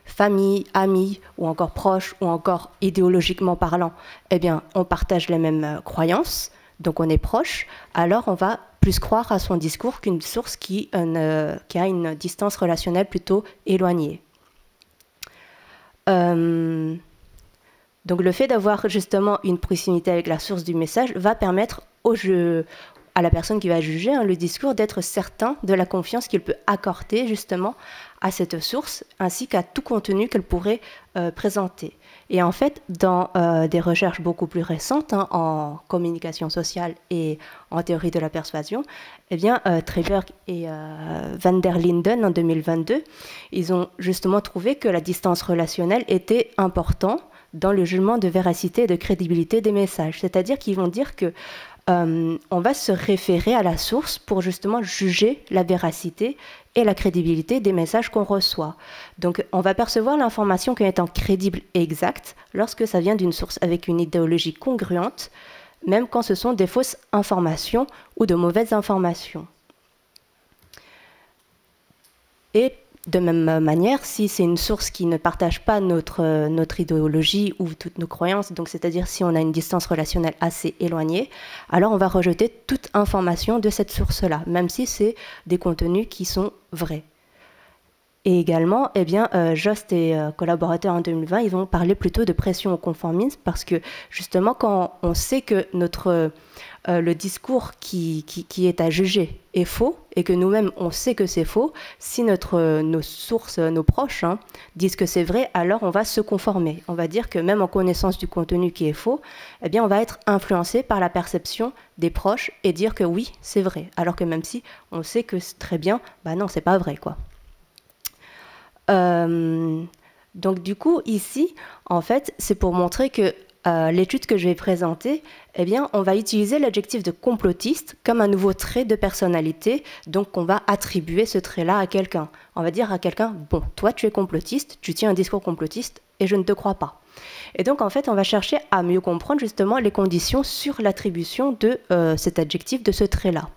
famille, amis, ou encore proche, ou encore idéologiquement parlant, eh bien, on partage les mêmes croyances, donc on est proche, alors on va plus croire à son discours qu'une source qui a une distance relationnelle plutôt éloignée. Donc le fait d'avoir justement une proximité avec la source du message va permettre à la personne qui va juger le discours d'être certain de la confiance qu'il peut accorder justement à cette source ainsi qu'à tout contenu qu'elle pourrait présenter. Et en fait, dans des recherches beaucoup plus récentes en communication sociale et en théorie de la persuasion, eh bien, Treberg et Van der Linden en 2022, ils ont justement trouvé que la distance relationnelle était importante dans le jugement de véracité et de crédibilité des messages. C'est-à-dire qu'ils vont dire que on va se référer à la source pour justement juger la véracité et la crédibilité des messages qu'on reçoit. Donc, on va percevoir l'information comme étant crédible et exacte lorsque ça vient d'une source avec une idéologie congruente, même quand ce sont des fausses informations ou de mauvaises informations. Et de même manière, si c'est une source qui ne partage pas notre idéologie ou toutes nos croyances, donc c'est-à-dire si on a une distance relationnelle assez éloignée, alors on va rejeter toute information de cette source-là, même si c'est des contenus qui sont vrais. Et également, eh bien, Jost et collaborateurs en 2020, ils vont parler plutôt de pression au conformisme parce que justement, quand on sait que le discours qui est à juger est faux et que nous-mêmes, on sait que c'est faux, si nos sources, nos proches disent que c'est vrai, alors on va se conformer. On va dire que même en connaissance du contenu qui est faux, eh bien, on va être influencé par la perception des proches et dire que oui, c'est vrai. Alors que même si on sait que c'est très bien, bah non, c'est pas vrai, quoi. Donc du coup, ici, en fait, c'est pour montrer que l'étude que je vais présenter, eh bien, on va utiliser l'adjectif de complotiste comme un nouveau trait de personnalité, donc on va attribuer ce trait-là à quelqu'un. On va dire à quelqu'un, bon, toi tu es complotiste, tu tiens un discours complotiste et je ne te crois pas. Et donc en fait, on va chercher à mieux comprendre justement les conditions sur l'attribution de cet adjectif, de ce trait-là.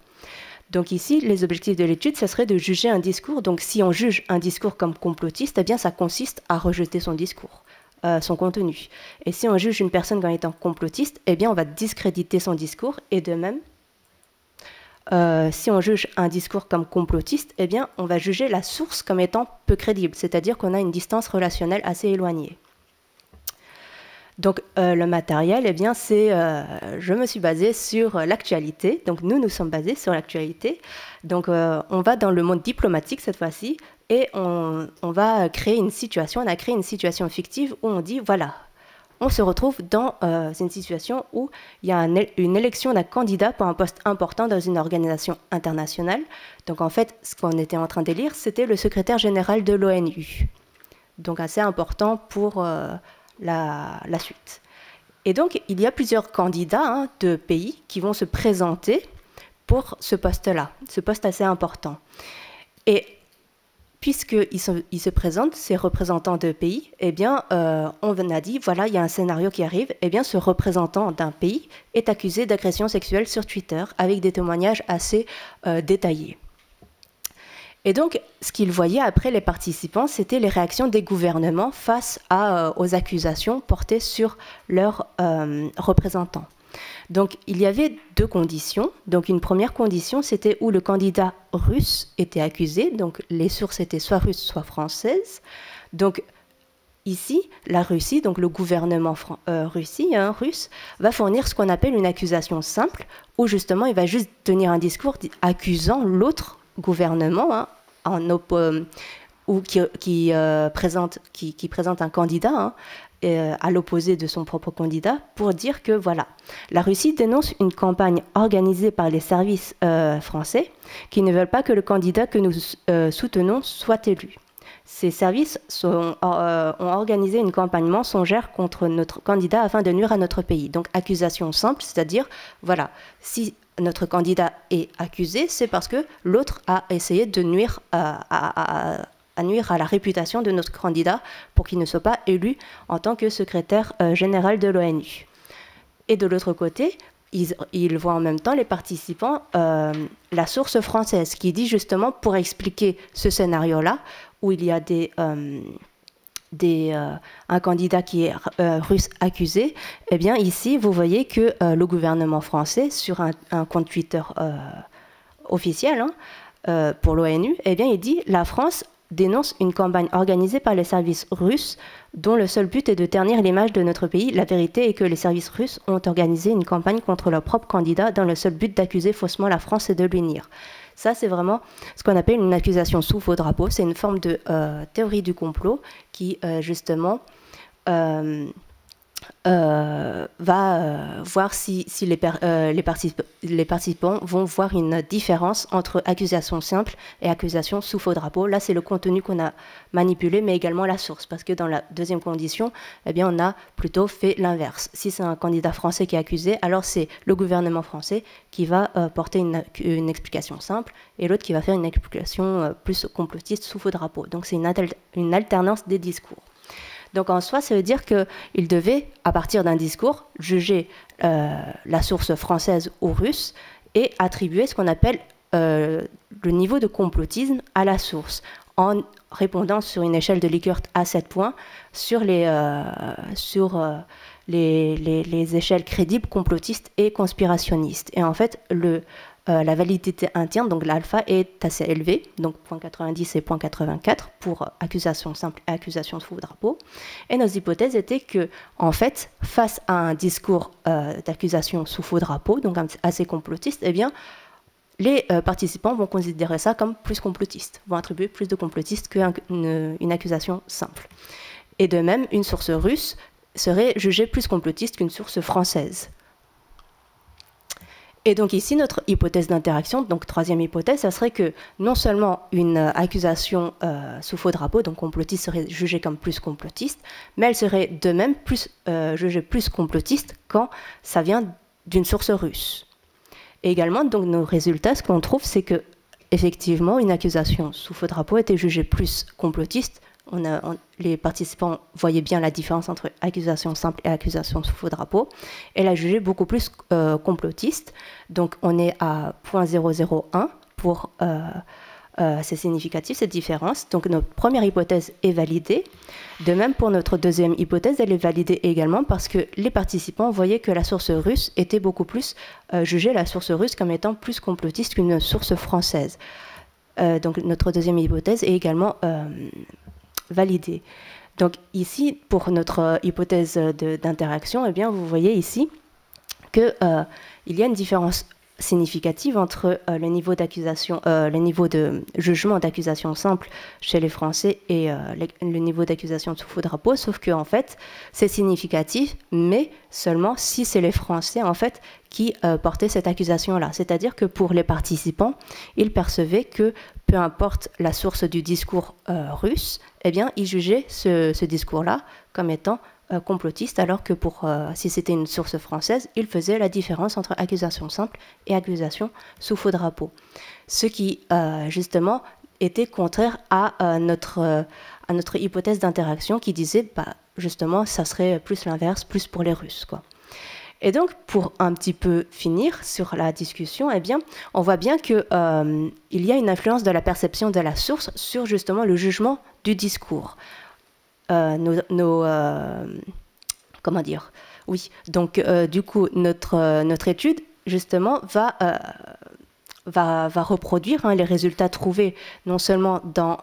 Donc ici, les objectifs de l'étude, ça serait de juger un discours. Donc si on juge un discours comme complotiste, eh bien ça consiste à rejeter son discours, son contenu. Et si on juge une personne comme étant complotiste, eh bien on va discréditer son discours. Et de même, si on juge un discours comme complotiste, eh bien on va juger la source comme étant peu crédible, c'est-à-dire qu'on a une distance relationnelle assez éloignée. Donc le matériel, eh bien, je me suis basée sur l'actualité. Donc nous sommes basés sur l'actualité. Donc on va dans le monde diplomatique cette fois-ci et on va créer une situation. On a créé une situation fictive où on dit, voilà, on se retrouve dans une situation où il y a une élection d'un candidat pour un poste important dans une organisation internationale. Donc en fait, ce qu'on était en train d'élire, c'était le secrétaire général de l'ONU. Donc assez important pour la suite. Et donc, il y a plusieurs candidats de pays qui vont se présenter pour ce poste-là, ce poste assez important. Et puisqu'ils se présentent, ces représentants de pays, eh bien, on a dit, voilà, il y a un scénario qui arrive, eh bien, ce représentant d'un pays est accusé d'agression sexuelle sur Twitter, avec des témoignages assez détaillés. Et donc, ce qu'ils voyaient après, les participants, c'était les réactions des gouvernements face aux accusations portées sur leurs représentants. Donc, il y avait deux conditions. Donc, une première condition, c'était où le candidat russe était accusé. Donc, les sources étaient soit russes, soit françaises. Donc, ici, la Russie, donc le gouvernement russe, va fournir ce qu'on appelle une accusation simple, où justement, il va juste tenir un discours accusant l'autre gouvernement ou qui présente un candidat à l'opposé de son propre candidat pour dire que voilà, la Russie dénonce une campagne organisée par les services français qui ne veulent pas que le candidat que nous soutenons soit élu. Ces services ont organisé une campagne mensongère contre notre candidat afin de nuire à notre pays. Donc accusation simple, c'est-à-dire voilà, si notre candidat est accusé, c'est parce que l'autre a essayé de nuire à la réputation de notre candidat pour qu'il ne soit pas élu en tant que secrétaire général de l'ONU. Et de l'autre côté, ils voient en même temps, les participants, la source française qui dit justement, pour expliquer ce scénario-là, où il y a un candidat qui est russe accusé, eh bien ici, vous voyez que le gouvernement français, sur un compte Twitter officiel pour l'ONU, eh bien il dit « La France dénonce une campagne organisée par les services russes dont le seul but est de ternir l'image de notre pays. La vérité est que les services russes ont organisé une campagne contre leur propre candidat dans le seul but d'accuser faussement la France et de l'unir. » Ça, c'est vraiment ce qu'on appelle une accusation sous faux drapeau. C'est une forme de théorie du complot qui, justement, voir si les participants vont voir une différence entre accusation simple et accusation sous faux drapeau. Là, c'est le contenu qu'on a manipulé, mais également la source, parce que dans la deuxième condition, eh bien, on a plutôt fait l'inverse. Si c'est un candidat français qui est accusé, alors c'est le gouvernement français qui va porter une explication simple et l'autre qui va faire une explication plus complotiste sous faux drapeau. Donc, c'est une alternance des discours. Donc en soi, ça veut dire qu'il devait, à partir d'un discours, juger la source française ou russe et attribuer ce qu'on appelle le niveau de complotisme à la source, en répondant sur une échelle de Likert à 7 points sur les échelles crédibles, complotistes et conspirationnistes. Et en fait, la validité interne, donc l'alpha, est assez élevée, donc 0.90 et 0.84 pour accusation simple et accusation sous drapeau. Et nos hypothèses étaient que, en fait, face à un discours d'accusation sous faux drapeau, donc assez complotiste, eh bien, les participants vont considérer ça comme plus complotiste, vont attribuer plus de complotiste qu'une accusation simple. Et de même, une source russe serait jugée plus complotiste qu'une source française. Et donc ici, notre hypothèse d'interaction, donc troisième hypothèse, ça serait que non seulement une accusation sous faux drapeau, donc complotiste, serait jugée comme plus complotiste, mais elle serait de même jugée plus complotiste quand ça vient d'une source russe. Et également, donc, nos résultats, ce qu'on trouve, c'est que effectivement, une accusation sous faux drapeau était jugée plus complotiste. Les participants voyaient bien la différence entre accusation simple et accusation sous faux drapeau. Elle a jugé beaucoup plus complotiste. Donc, on est à 0.001 pour... c'est significatif, cette différence. Donc, notre première hypothèse est validée. De même, pour notre deuxième hypothèse, elle est validée également parce que les participants voyaient que la source russe était beaucoup plus... jugeait la source russe comme étant plus complotiste qu'une source française. Donc, notre deuxième hypothèse est également... validée. Donc ici, pour notre hypothèse d'interaction, eh bien, vous voyez ici qu'il y a une différence significative entre le niveau d'accusation, le niveau de jugement d'accusation simple chez les Français et le niveau d'accusation sous faux drapeau, sauf que en fait, c'est significatif, mais seulement si c'est les Français en fait qui portaient cette accusation-là. C'est-à-dire que pour les participants, ils percevaient que peu importe la source du discours russe, eh bien, ils jugeaient ce discours-là comme étant complotiste, alors que si c'était une source française, ils faisaient la différence entre accusation simple et accusation sous faux drapeau. Ce qui, justement, était contraire à notre hypothèse d'interaction qui disait, justement, ça serait plus l'inverse, plus pour les Russes, quoi. Et donc, pour un petit peu finir sur la discussion, eh bien, on voit bien qu'il y a une influence de la perception de la source sur justement le jugement du discours. Comment dire? Oui, donc du coup, notre étude, justement, va reproduire les résultats trouvés non seulement dans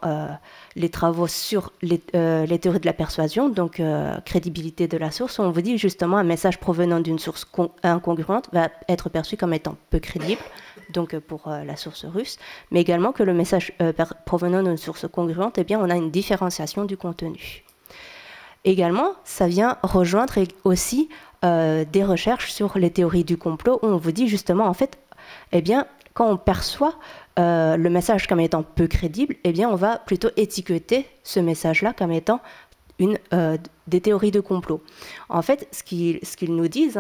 les travaux sur les théories de la persuasion, donc crédibilité de la source, où on vous dit justement un message provenant d'une source incongruente va être perçu comme étant peu crédible, donc pour la source russe, mais également que le message provenant d'une source congruente, eh bien, on a une différenciation du contenu. Également, ça vient rejoindre aussi des recherches sur les théories du complot, où on vous dit justement, en fait, eh bien, quand on perçoit le message comme étant peu crédible, eh bien, on va plutôt étiqueter ce message-là comme étant des théories de complot. En fait, ce qu'ils nous disent,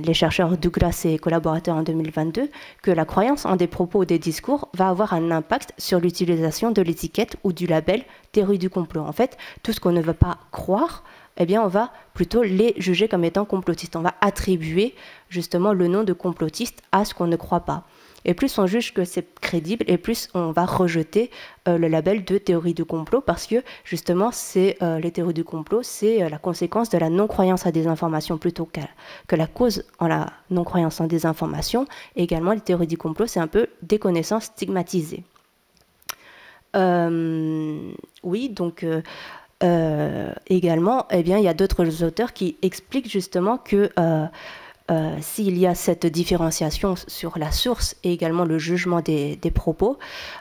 les chercheurs Douglas et collaborateurs en 2022, que la croyance en des propos ou des discours va avoir un impact sur l'utilisation de l'étiquette ou du label théorie du complot. En fait, tout ce qu'on ne veut pas croire, eh bien, on va plutôt les juger comme étant complotistes. On va attribuer justement le nom de complotiste à ce qu'on ne croit pas. Et plus on juge que c'est crédible, et plus on va rejeter le label de théorie du complot, parce que justement, les théories du complot, c'est la conséquence de la non-croyance à des informations plutôt que la cause en la non-croyance en des informations. Et également, les théories du complot, c'est un peu des connaissances stigmatisées. Oui, donc... également, eh bien, il y a d'autres auteurs qui expliquent justement que s'il y a cette différenciation sur la source et également le jugement des propos,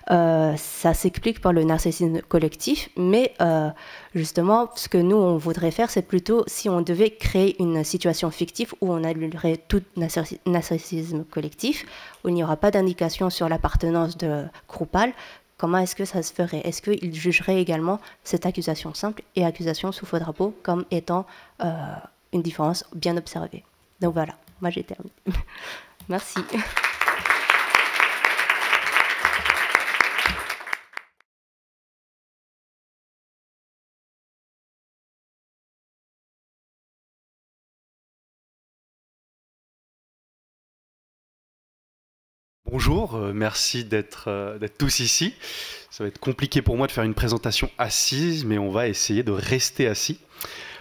ça s'explique par le narcissisme collectif, mais justement, ce que nous, on voudrait faire, c'est plutôt si on devait créer une situation fictive où on annulerait tout narcissisme collectif, où il n'y aura pas d'indication sur l'appartenance de groupale, comment est-ce que ça se ferait? Est-ce qu'il jugerait également cette accusation simple et accusation sous faux drapeau comme étant une différence bien observée? Donc voilà, moi j'ai terminé. Merci. Bonjour, merci d'être tous ici. Ça va être compliqué pour moi de faire une présentation assise, mais on va essayer de rester assis.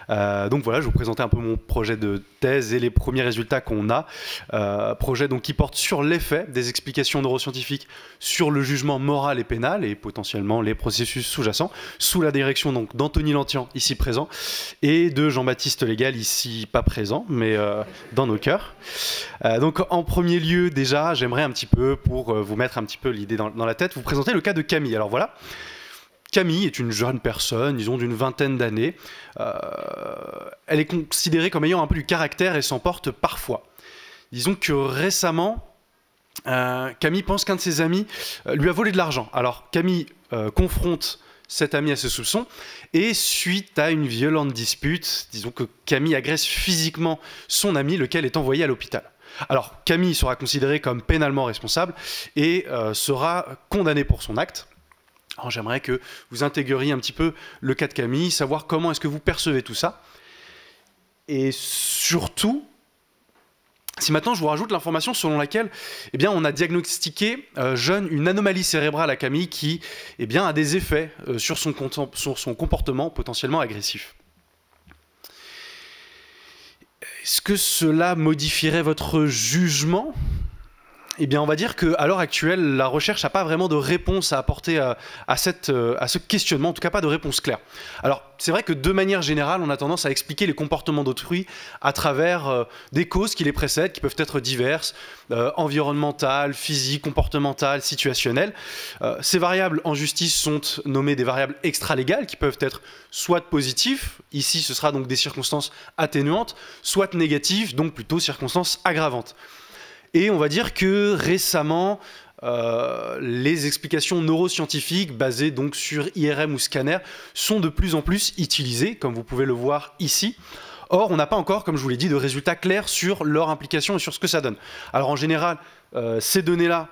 Donc voilà, je vais vous présenter un peu mon projet de thèse et les premiers résultats qu'on a. Projet donc qui porte sur l'effet des explications neuroscientifiques sur le jugement moral et pénal et potentiellement les processus sous-jacents, sous la direction donc d'Anthony Lantian, ici présent, et de Jean-Baptiste Légal, ici pas présent, mais dans nos cœurs. Donc en premier lieu, déjà, j'aimerais un petit peu, pour vous mettre un petit peu l'idée dans la tête, vous présenter le cas de Camille. Alors voilà. Camille est une jeune personne, disons d'une vingtaine d'années. Elle est considérée comme ayant un peu du caractère et s'emporte parfois. Disons que récemment, Camille pense qu'un de ses amis lui a volé de l'argent. Alors Camille confronte cet ami à ce soupçon et suite à une violente dispute, disons que Camille agresse physiquement son ami, lequel est envoyé à l'hôpital. Alors Camille sera considérée comme pénalement responsable et sera condamnée pour son acte. Alors j'aimerais que vous intégreriez un petit peu le cas de Camille, savoir comment est-ce que vous percevez tout ça. Et surtout, si maintenant je vous rajoute l'information selon laquelle on a diagnostiqué jeune une anomalie cérébrale à Camille qui a des effets sur son comportement potentiellement agressif. Est-ce que cela modifierait votre jugement ? On va dire qu'à l'heure actuelle, la recherche n'a pas vraiment de réponse à apporter à ce questionnement, en tout cas pas de réponse claire. Alors, c'est vrai que de manière générale, on a tendance à expliquer les comportements d'autrui à travers des causes qui les précèdent, qui peuvent être diverses, environnementales, physiques, comportementales, situationnelles. Ces variables en justice sont nommées des variables extralégales, qui peuvent être soit positives, ici ce sera donc des circonstances atténuantes, soit négatives, donc plutôt circonstances aggravantes. Et on va dire que récemment, les explications neuroscientifiques basées donc sur IRM ou scanner sont de plus en plus utilisées, comme vous pouvez le voir ici. Or, on n'a pas encore, comme je vous l'ai dit, de résultats clairs sur leur implication et sur ce que ça donne. Alors en général, ces données-là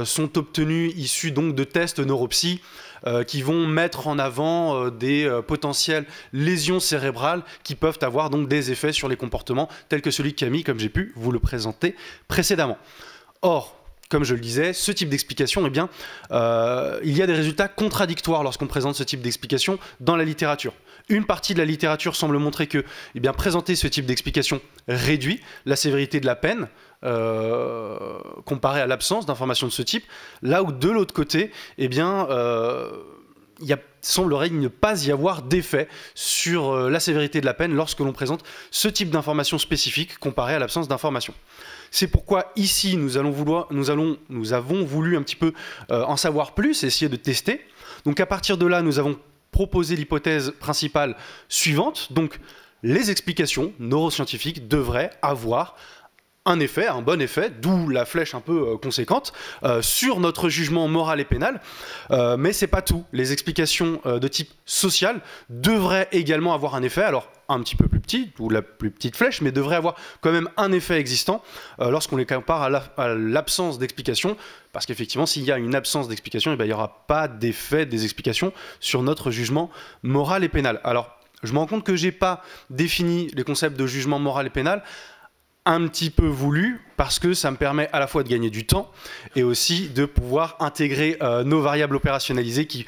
sont obtenues issues donc de tests neuropsy qui vont mettre en avant des potentielles lésions cérébrales qui peuvent avoir donc des effets sur les comportements tels que celui de Camille, comme j'ai pu vous le présenter précédemment. Or, comme je le disais, ce type d'explication, il y a des résultats contradictoires lorsqu'on présente ce type d'explication dans la littérature. Une partie de la littérature semble montrer que présenter ce type d'explication réduit la sévérité de la peine comparé à l'absence d'informations de ce type, là où de l'autre côté, il semblerait ne pas y avoir d'effet sur la sévérité de la peine lorsque l'on présente ce type d'informations spécifiques comparé à l'absence d'informations. C'est pourquoi ici, nous avons voulu un petit peu en savoir plus, essayer de tester. Donc à partir de là, nous avons proposé l'hypothèse principale suivante. Donc les explications neuroscientifiques devraient avoir un effet, un bon effet, d'où la flèche un peu conséquente, sur notre jugement moral et pénal. Mais c'est pas tout. Les explications de type social devraient également avoir un effet, alors un petit peu plus petit, ou la plus petite flèche, mais devraient avoir quand même un effet existant lorsqu'on les compare à l'absence d'explication, parce qu'effectivement, s'il y a une absence d'explication, il n'y aura pas d'effet des explications sur notre jugement moral et pénal. Alors, je me rends compte que je n'ai pas défini les concepts de jugement moral et pénal, un petit peu voulu, parce que ça me permet à la fois de gagner du temps et aussi de pouvoir intégrer nos variables opérationnalisées qui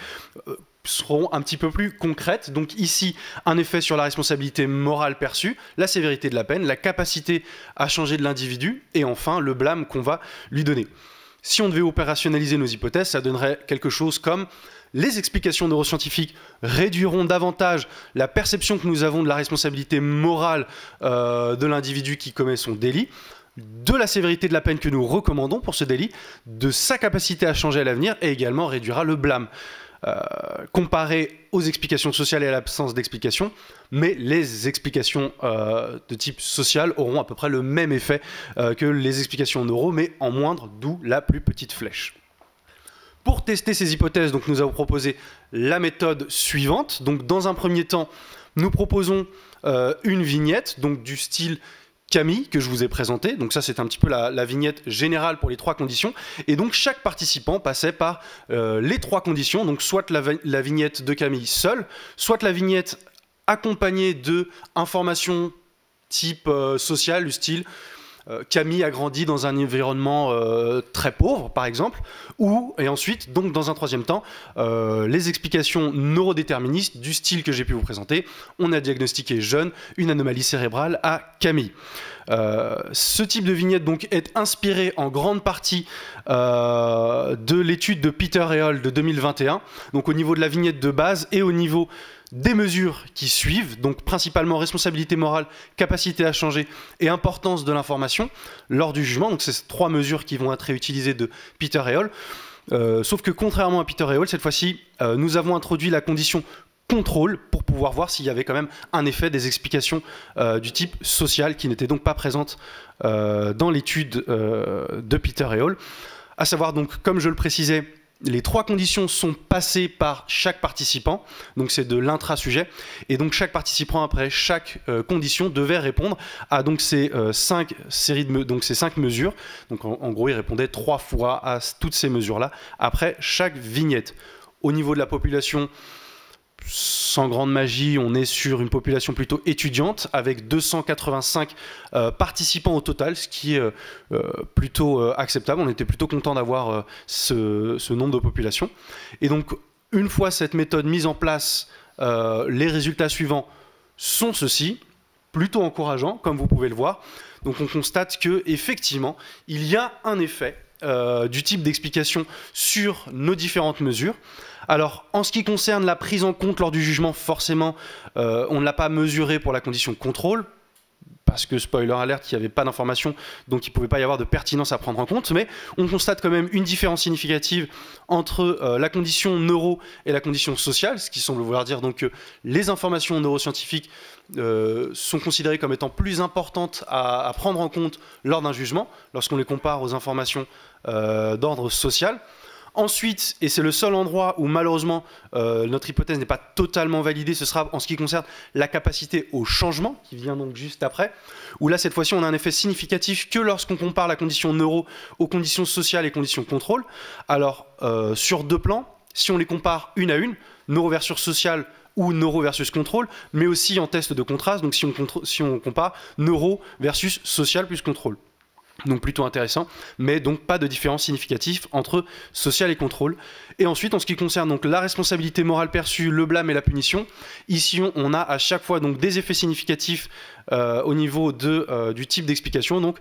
seront un petit peu plus concrètes. Donc ici, un effet sur la responsabilité morale perçue, la sévérité de la peine, la capacité à changer de l'individu et enfin le blâme qu'on va lui donner. Si on devait opérationnaliser nos hypothèses, ça donnerait quelque chose comme les explications neuroscientifiques réduiront davantage la perception que nous avons de la responsabilité morale de l'individu qui commet son délit, de la sévérité de la peine que nous recommandons pour ce délit, de sa capacité à changer à l'avenir et également réduira le blâme. Comparé aux explications sociales et à l'absence d'explications, mais les explications de type social auront à peu près le même effet que les explications neuro, mais en moindre, d'où la plus petite flèche. Pour tester ces hypothèses, donc, nous avons proposé la méthode suivante. Donc, dans un premier temps, nous proposons une vignette donc, du style Camille, que je vous ai présenté. Donc ça, c'est un petit peu la vignette générale pour les 3 conditions. Et donc, chaque participant passait par les 3 conditions. Donc, soit la vignette de Camille seule, soit la vignette accompagnée d'informations type social, du style Camille a grandi dans un environnement très pauvre, par exemple, et ensuite, donc dans un troisième temps, les explications neurodéterministes du style que j'ai pu vous présenter. On a diagnostiqué jeune une anomalie cérébrale à Camille. Ce type de vignette donc, est inspiré en grande partie de l'étude de Peter et Hall de 2021, donc au niveau de la vignette de base et au niveau des mesures qui suivent, donc principalement responsabilité morale, capacité à changer et importance de l'information lors du jugement. Donc c'est ces 3 mesures qui vont être réutilisées de Peter et Hall. Sauf que contrairement à Peter et Hall, cette fois-ci, nous avons introduit la condition contrôle pour pouvoir voir s'il y avait quand même un effet des explications du type social qui n'étaient donc pas présentes dans l'étude de Peter et Hall. À savoir donc, comme je le précisais, les 3 conditions sont passées par chaque participant, donc c'est de l'intra-sujet, et donc chaque participant après chaque condition devait répondre à donc ces 5 mesures. Donc en gros, il répondait 3 fois à toutes ces mesures-là après chaque vignette. Au niveau de la population, sans grande magie, on est sur une population plutôt étudiante avec 285 participants au total, ce qui est plutôt acceptable. On était plutôt content d'avoir ce nombre de population. Et donc, une fois cette méthode mise en place, les résultats suivants sont ceux-ci, plutôt encourageants, comme vous pouvez le voir. Donc, on constate qu'effectivement, il y a un effet du type d'explication sur nos différentes mesures. Alors, en ce qui concerne la prise en compte lors du jugement, forcément, on ne l'a pas mesuré pour la condition contrôle, parce que, spoiler alert, il n'y avait pas d'information, donc il ne pouvait pas y avoir de pertinence à prendre en compte, mais on constate quand même une différence significative entre la condition neuro et la condition sociale, ce qui semble vouloir dire donc que les informations neuroscientifiques sont considérées comme étant plus importantes à prendre en compte lors d'un jugement, lorsqu'on les compare aux informations d'ordre social. Ensuite, et c'est le seul endroit où malheureusement notre hypothèse n'est pas totalement validée, ce sera en ce qui concerne la capacité au changement, qui vient donc juste après, où là cette fois-ci on a un effet significatif que lorsqu'on compare la condition neuro aux conditions sociales et conditions contrôle. Alors sur 2 plans, si on les compare une à une, neuro versus social ou neuro versus contrôle, mais aussi en test de contraste, donc si on compare neuro versus social plus contrôle. Donc plutôt intéressant, mais donc pas de différence significative entre social et contrôle. Et ensuite, en ce qui concerne donc la responsabilité morale perçue, le blâme et la punition, ici on a à chaque fois donc des effets significatifs au niveau du type d'explication. Donc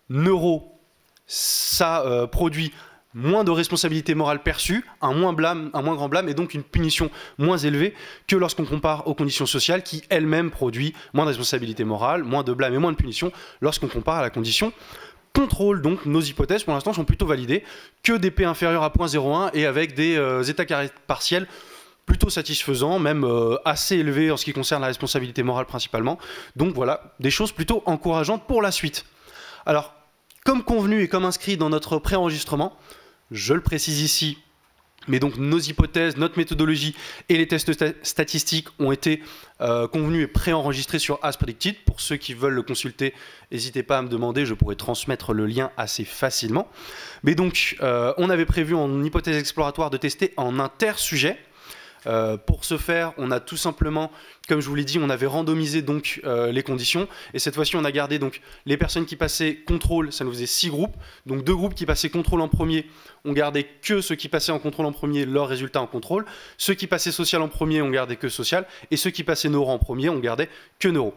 neuro, ça produit moins de responsabilité morale perçue, un moins grand blâme et donc une punition moins élevée que lorsqu'on compare aux conditions sociales qui elles-mêmes produisent moins de responsabilité morale, moins de blâme et moins de punition lorsqu'on compare à la condition contrôle. Donc nos hypothèses pour l'instant sont plutôt validées, que des P inférieurs à 0.01 et avec des états carrés partiels plutôt satisfaisants, même assez élevés en ce qui concerne la responsabilité morale principalement. Donc voilà, des choses plutôt encourageantes pour la suite. Alors, comme convenu et comme inscrit dans notre préenregistrement, je le précise ici, mais donc nos hypothèses, notre méthodologie et les tests statistiques ont été convenus et préenregistrés sur As Predicted. Pour ceux qui veulent le consulter, n'hésitez pas à me demander, je pourrais transmettre le lien assez facilement. Mais donc, on avait prévu en hypothèse exploratoire de tester en inter-sujet. Pour ce faire, on a tout simplement, comme je vous l'ai dit, on avait randomisé donc les conditions. Et cette fois-ci, on a gardé donc les personnes qui passaient contrôle, ça nous faisait 6 groupes. Donc 2 groupes qui passaient contrôle en premier, on gardait que ceux qui passaient en contrôle en premier, leurs résultats en contrôle. Ceux qui passaient social en premier, on gardait que social. Et ceux qui passaient neuro en premier, on gardait que neuro.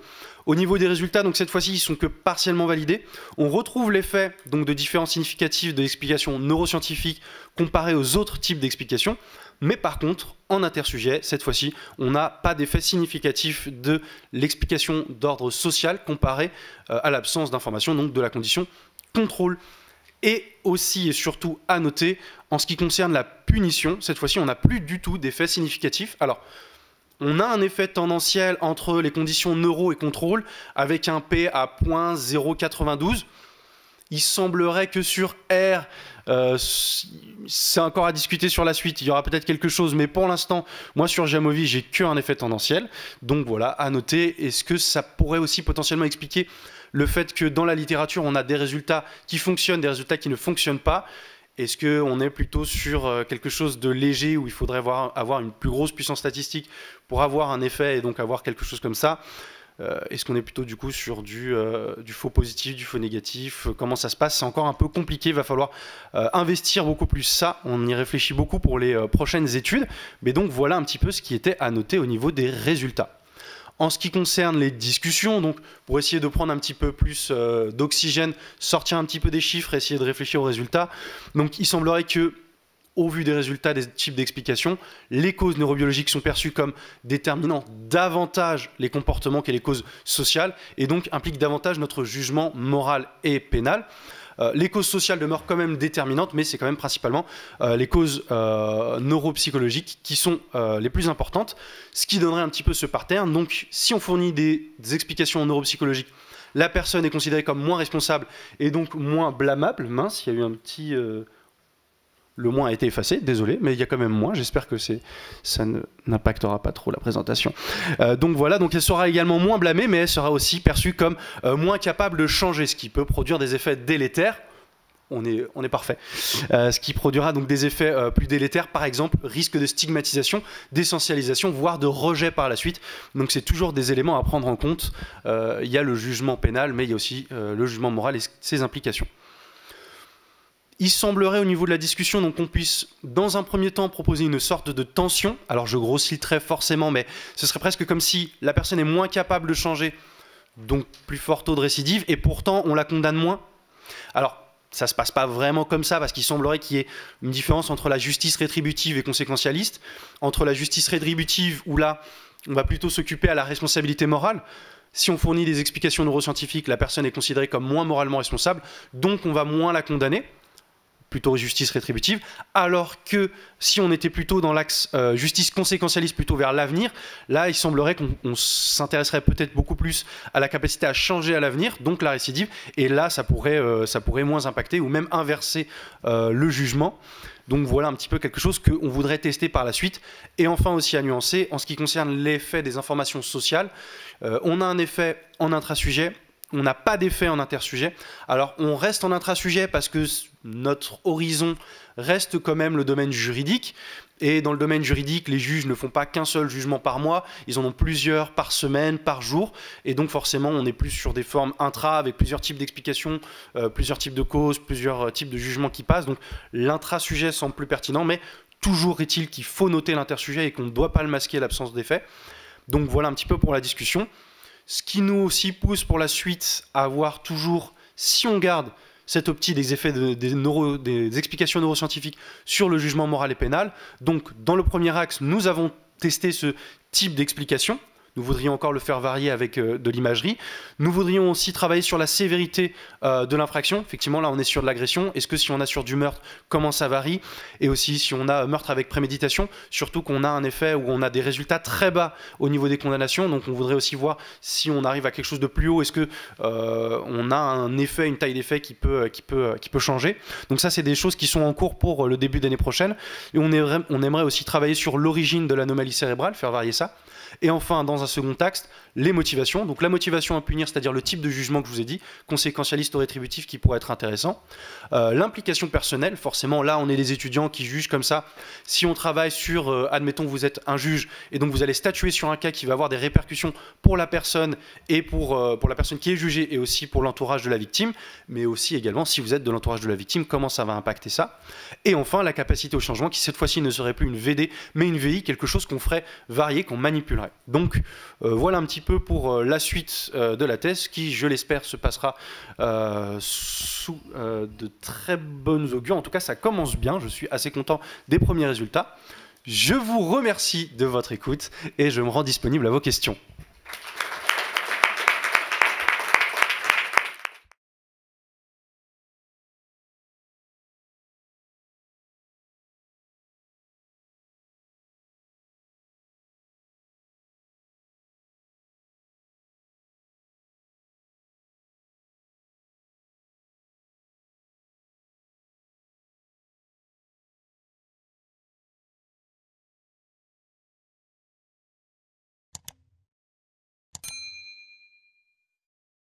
Au niveau des résultats, donc cette fois-ci, ils sont que partiellement validés. On retrouve l'effet donc de différences significatives de l'explication neuroscientifique comparé aux autres types d'explications. Mais par contre, en intersujet, cette fois-ci, on n'a pas d'effet significatif de l'explication d'ordre social comparé à l'absence d'information, donc de la condition contrôle. Et aussi et surtout à noter, en ce qui concerne la punition, cette fois-ci, on n'a plus du tout d'effet significatif. Alors, on a un effet tendanciel entre les conditions neuro et contrôle, avec un P à 0.092. Il semblerait que sur R, c'est encore à discuter sur la suite, il y aura peut-être quelque chose, mais pour l'instant, moi sur Jamovi, j'ai qu'un effet tendanciel. Donc voilà, à noter, est-ce que ça pourrait aussi potentiellement expliquer le fait que dans la littérature, on a des résultats qui fonctionnent, des résultats qui ne fonctionnent pas? Est-ce qu'on est plutôt sur quelque chose de léger où il faudrait avoir une plus grosse puissance statistique pour avoir un effet et donc avoir quelque chose comme ça? Est-ce qu'on est plutôt du coup sur du faux positif, du faux négatif? Comment ça se passe? C'est encore un peu compliqué, il va falloir investir beaucoup plus ça. On y réfléchit beaucoup pour les prochaines études. Mais donc voilà un petit peu ce qui était à noter au niveau des résultats. En ce qui concerne les discussions, donc pour essayer de prendre un petit peu plus d'oxygène, sortir un petit peu des chiffres, essayer de réfléchir aux résultats. Donc il semblerait que, au vu des résultats des types d'explications, les causes neurobiologiques sont perçues comme déterminant davantage les comportements que les causes sociales et donc impliquent davantage notre jugement moral et pénal. Les causes sociales demeurent quand même déterminantes, mais c'est quand même principalement les causes neuropsychologiques qui sont les plus importantes, ce qui donnerait un petit peu ce pattern. Donc si on fournit des explications neuropsychologiques, la personne est considérée comme moins responsable et donc moins blâmable. Mince, il y a eu un petit... Le moins a été effacé, désolé, mais il y a quand même moins. J'espère que ça n'impactera pas trop la présentation. Donc voilà, donc elle sera également moins blâmée, mais elle sera aussi perçue comme moins capable de changer, ce qui peut produire des effets délétères. On est parfait. Ce qui produira donc des effets plus délétères, par exemple, risque de stigmatisation, d'essentialisation, voire de rejet par la suite. Donc c'est toujours des éléments à prendre en compte. Il y a le jugement pénal, mais il y a aussi le jugement moral et ses implications. Il semblerait au niveau de la discussion donc, qu'on puisse, dans un premier temps, proposer une sorte de tension. Alors je grossis très forcément, mais ce serait presque comme si la personne est moins capable de changer, donc plus fort taux de récidive, et pourtant on la condamne moins. Alors, ça ne se passe pas vraiment comme ça, parce qu'il semblerait qu'il y ait une différence entre la justice rétributive et conséquentialiste. Entre la justice rétributive, où là, on va plutôt s'occuper à la responsabilité morale. Si on fournit des explications neuroscientifiques, la personne est considérée comme moins moralement responsable, donc on va moins la condamner. Plutôt justice rétributive, alors que si on était plutôt dans l'axe justice conséquentialiste, plutôt vers l'avenir, là il semblerait qu'on s'intéresserait peut-être beaucoup plus à la capacité à changer à l'avenir, donc la récidive, et là ça pourrait moins impacter ou même inverser le jugement. Donc voilà un petit peu quelque chose qu'on voudrait tester par la suite. Et enfin aussi à nuancer, en ce qui concerne l'effet des informations sociales, on a un effet en intrasujet, on n'a pas d'effet en intersujet. Alors on reste en intrasujet parce que notre horizon reste quand même le domaine juridique. Et dans le domaine juridique, les juges ne font pas qu'un seul jugement par mois, ils en ont plusieurs par semaine, par jour. Et donc forcément, on est plus sur des formes intra avec plusieurs types d'explications, plusieurs types de causes, plusieurs types de jugements qui passent. Donc l'intrasujet semble plus pertinent, mais toujours est-il qu'il faut noter l'intersujet et qu'on ne doit pas le masquer l'absence d'effet. Donc voilà un petit peu pour la discussion. Ce qui nous aussi pousse pour la suite à avoir toujours, si on garde cette optique des effets des explications neuroscientifiques sur le jugement moral et pénal. Donc dans le premier axe, nous avons testé ce type d'explication. Nous voudrions encore le faire varier avec de l'imagerie. Nous voudrions aussi travailler sur la sévérité de l'infraction. Effectivement, là, on est sur de l'agression. Est-ce que si on a sur du meurtre, comment ça varie? Et aussi, si on a meurtre avec préméditation, surtout qu'on a un effet où on a des résultats très bas au niveau des condamnations. Donc, on voudrait aussi voir si on arrive à quelque chose de plus haut. Est-ce que on a un effet, une taille d'effet qui peut changer? Donc ça, c'est des choses qui sont en cours pour le début d'année prochaine. Et on aimerait aussi travailler sur l'origine de l'anomalie cérébrale, faire varier ça. Et enfin, dans dans un second axe les motivations. Donc la motivation à punir, c'est-à-dire le type de jugement que je vous ai dit, conséquentialiste ou rétributif qui pourrait être intéressant. L'implication personnelle, forcément là on est des étudiants qui jugent comme ça. Si on travaille sur, admettons que vous êtes un juge et donc vous allez statuer sur un cas qui va avoir des répercussions pour la personne et pour la personne qui est jugée et aussi pour l'entourage de la victime, mais aussi également si vous êtes de l'entourage de la victime, comment ça va impacter ça. Et enfin la capacité au changement qui cette fois-ci ne serait plus une VD mais une VI, quelque chose qu'on ferait varier, qu'on manipulerait. Donc voilà un petit peu pour la suite de la thèse qui, je l'espère, se passera sous de très bonnes augures. En tout cas, ça commence bien. Je suis assez content des premiers résultats. Je vous remercie de votre écoute et je me rends disponible à vos questions.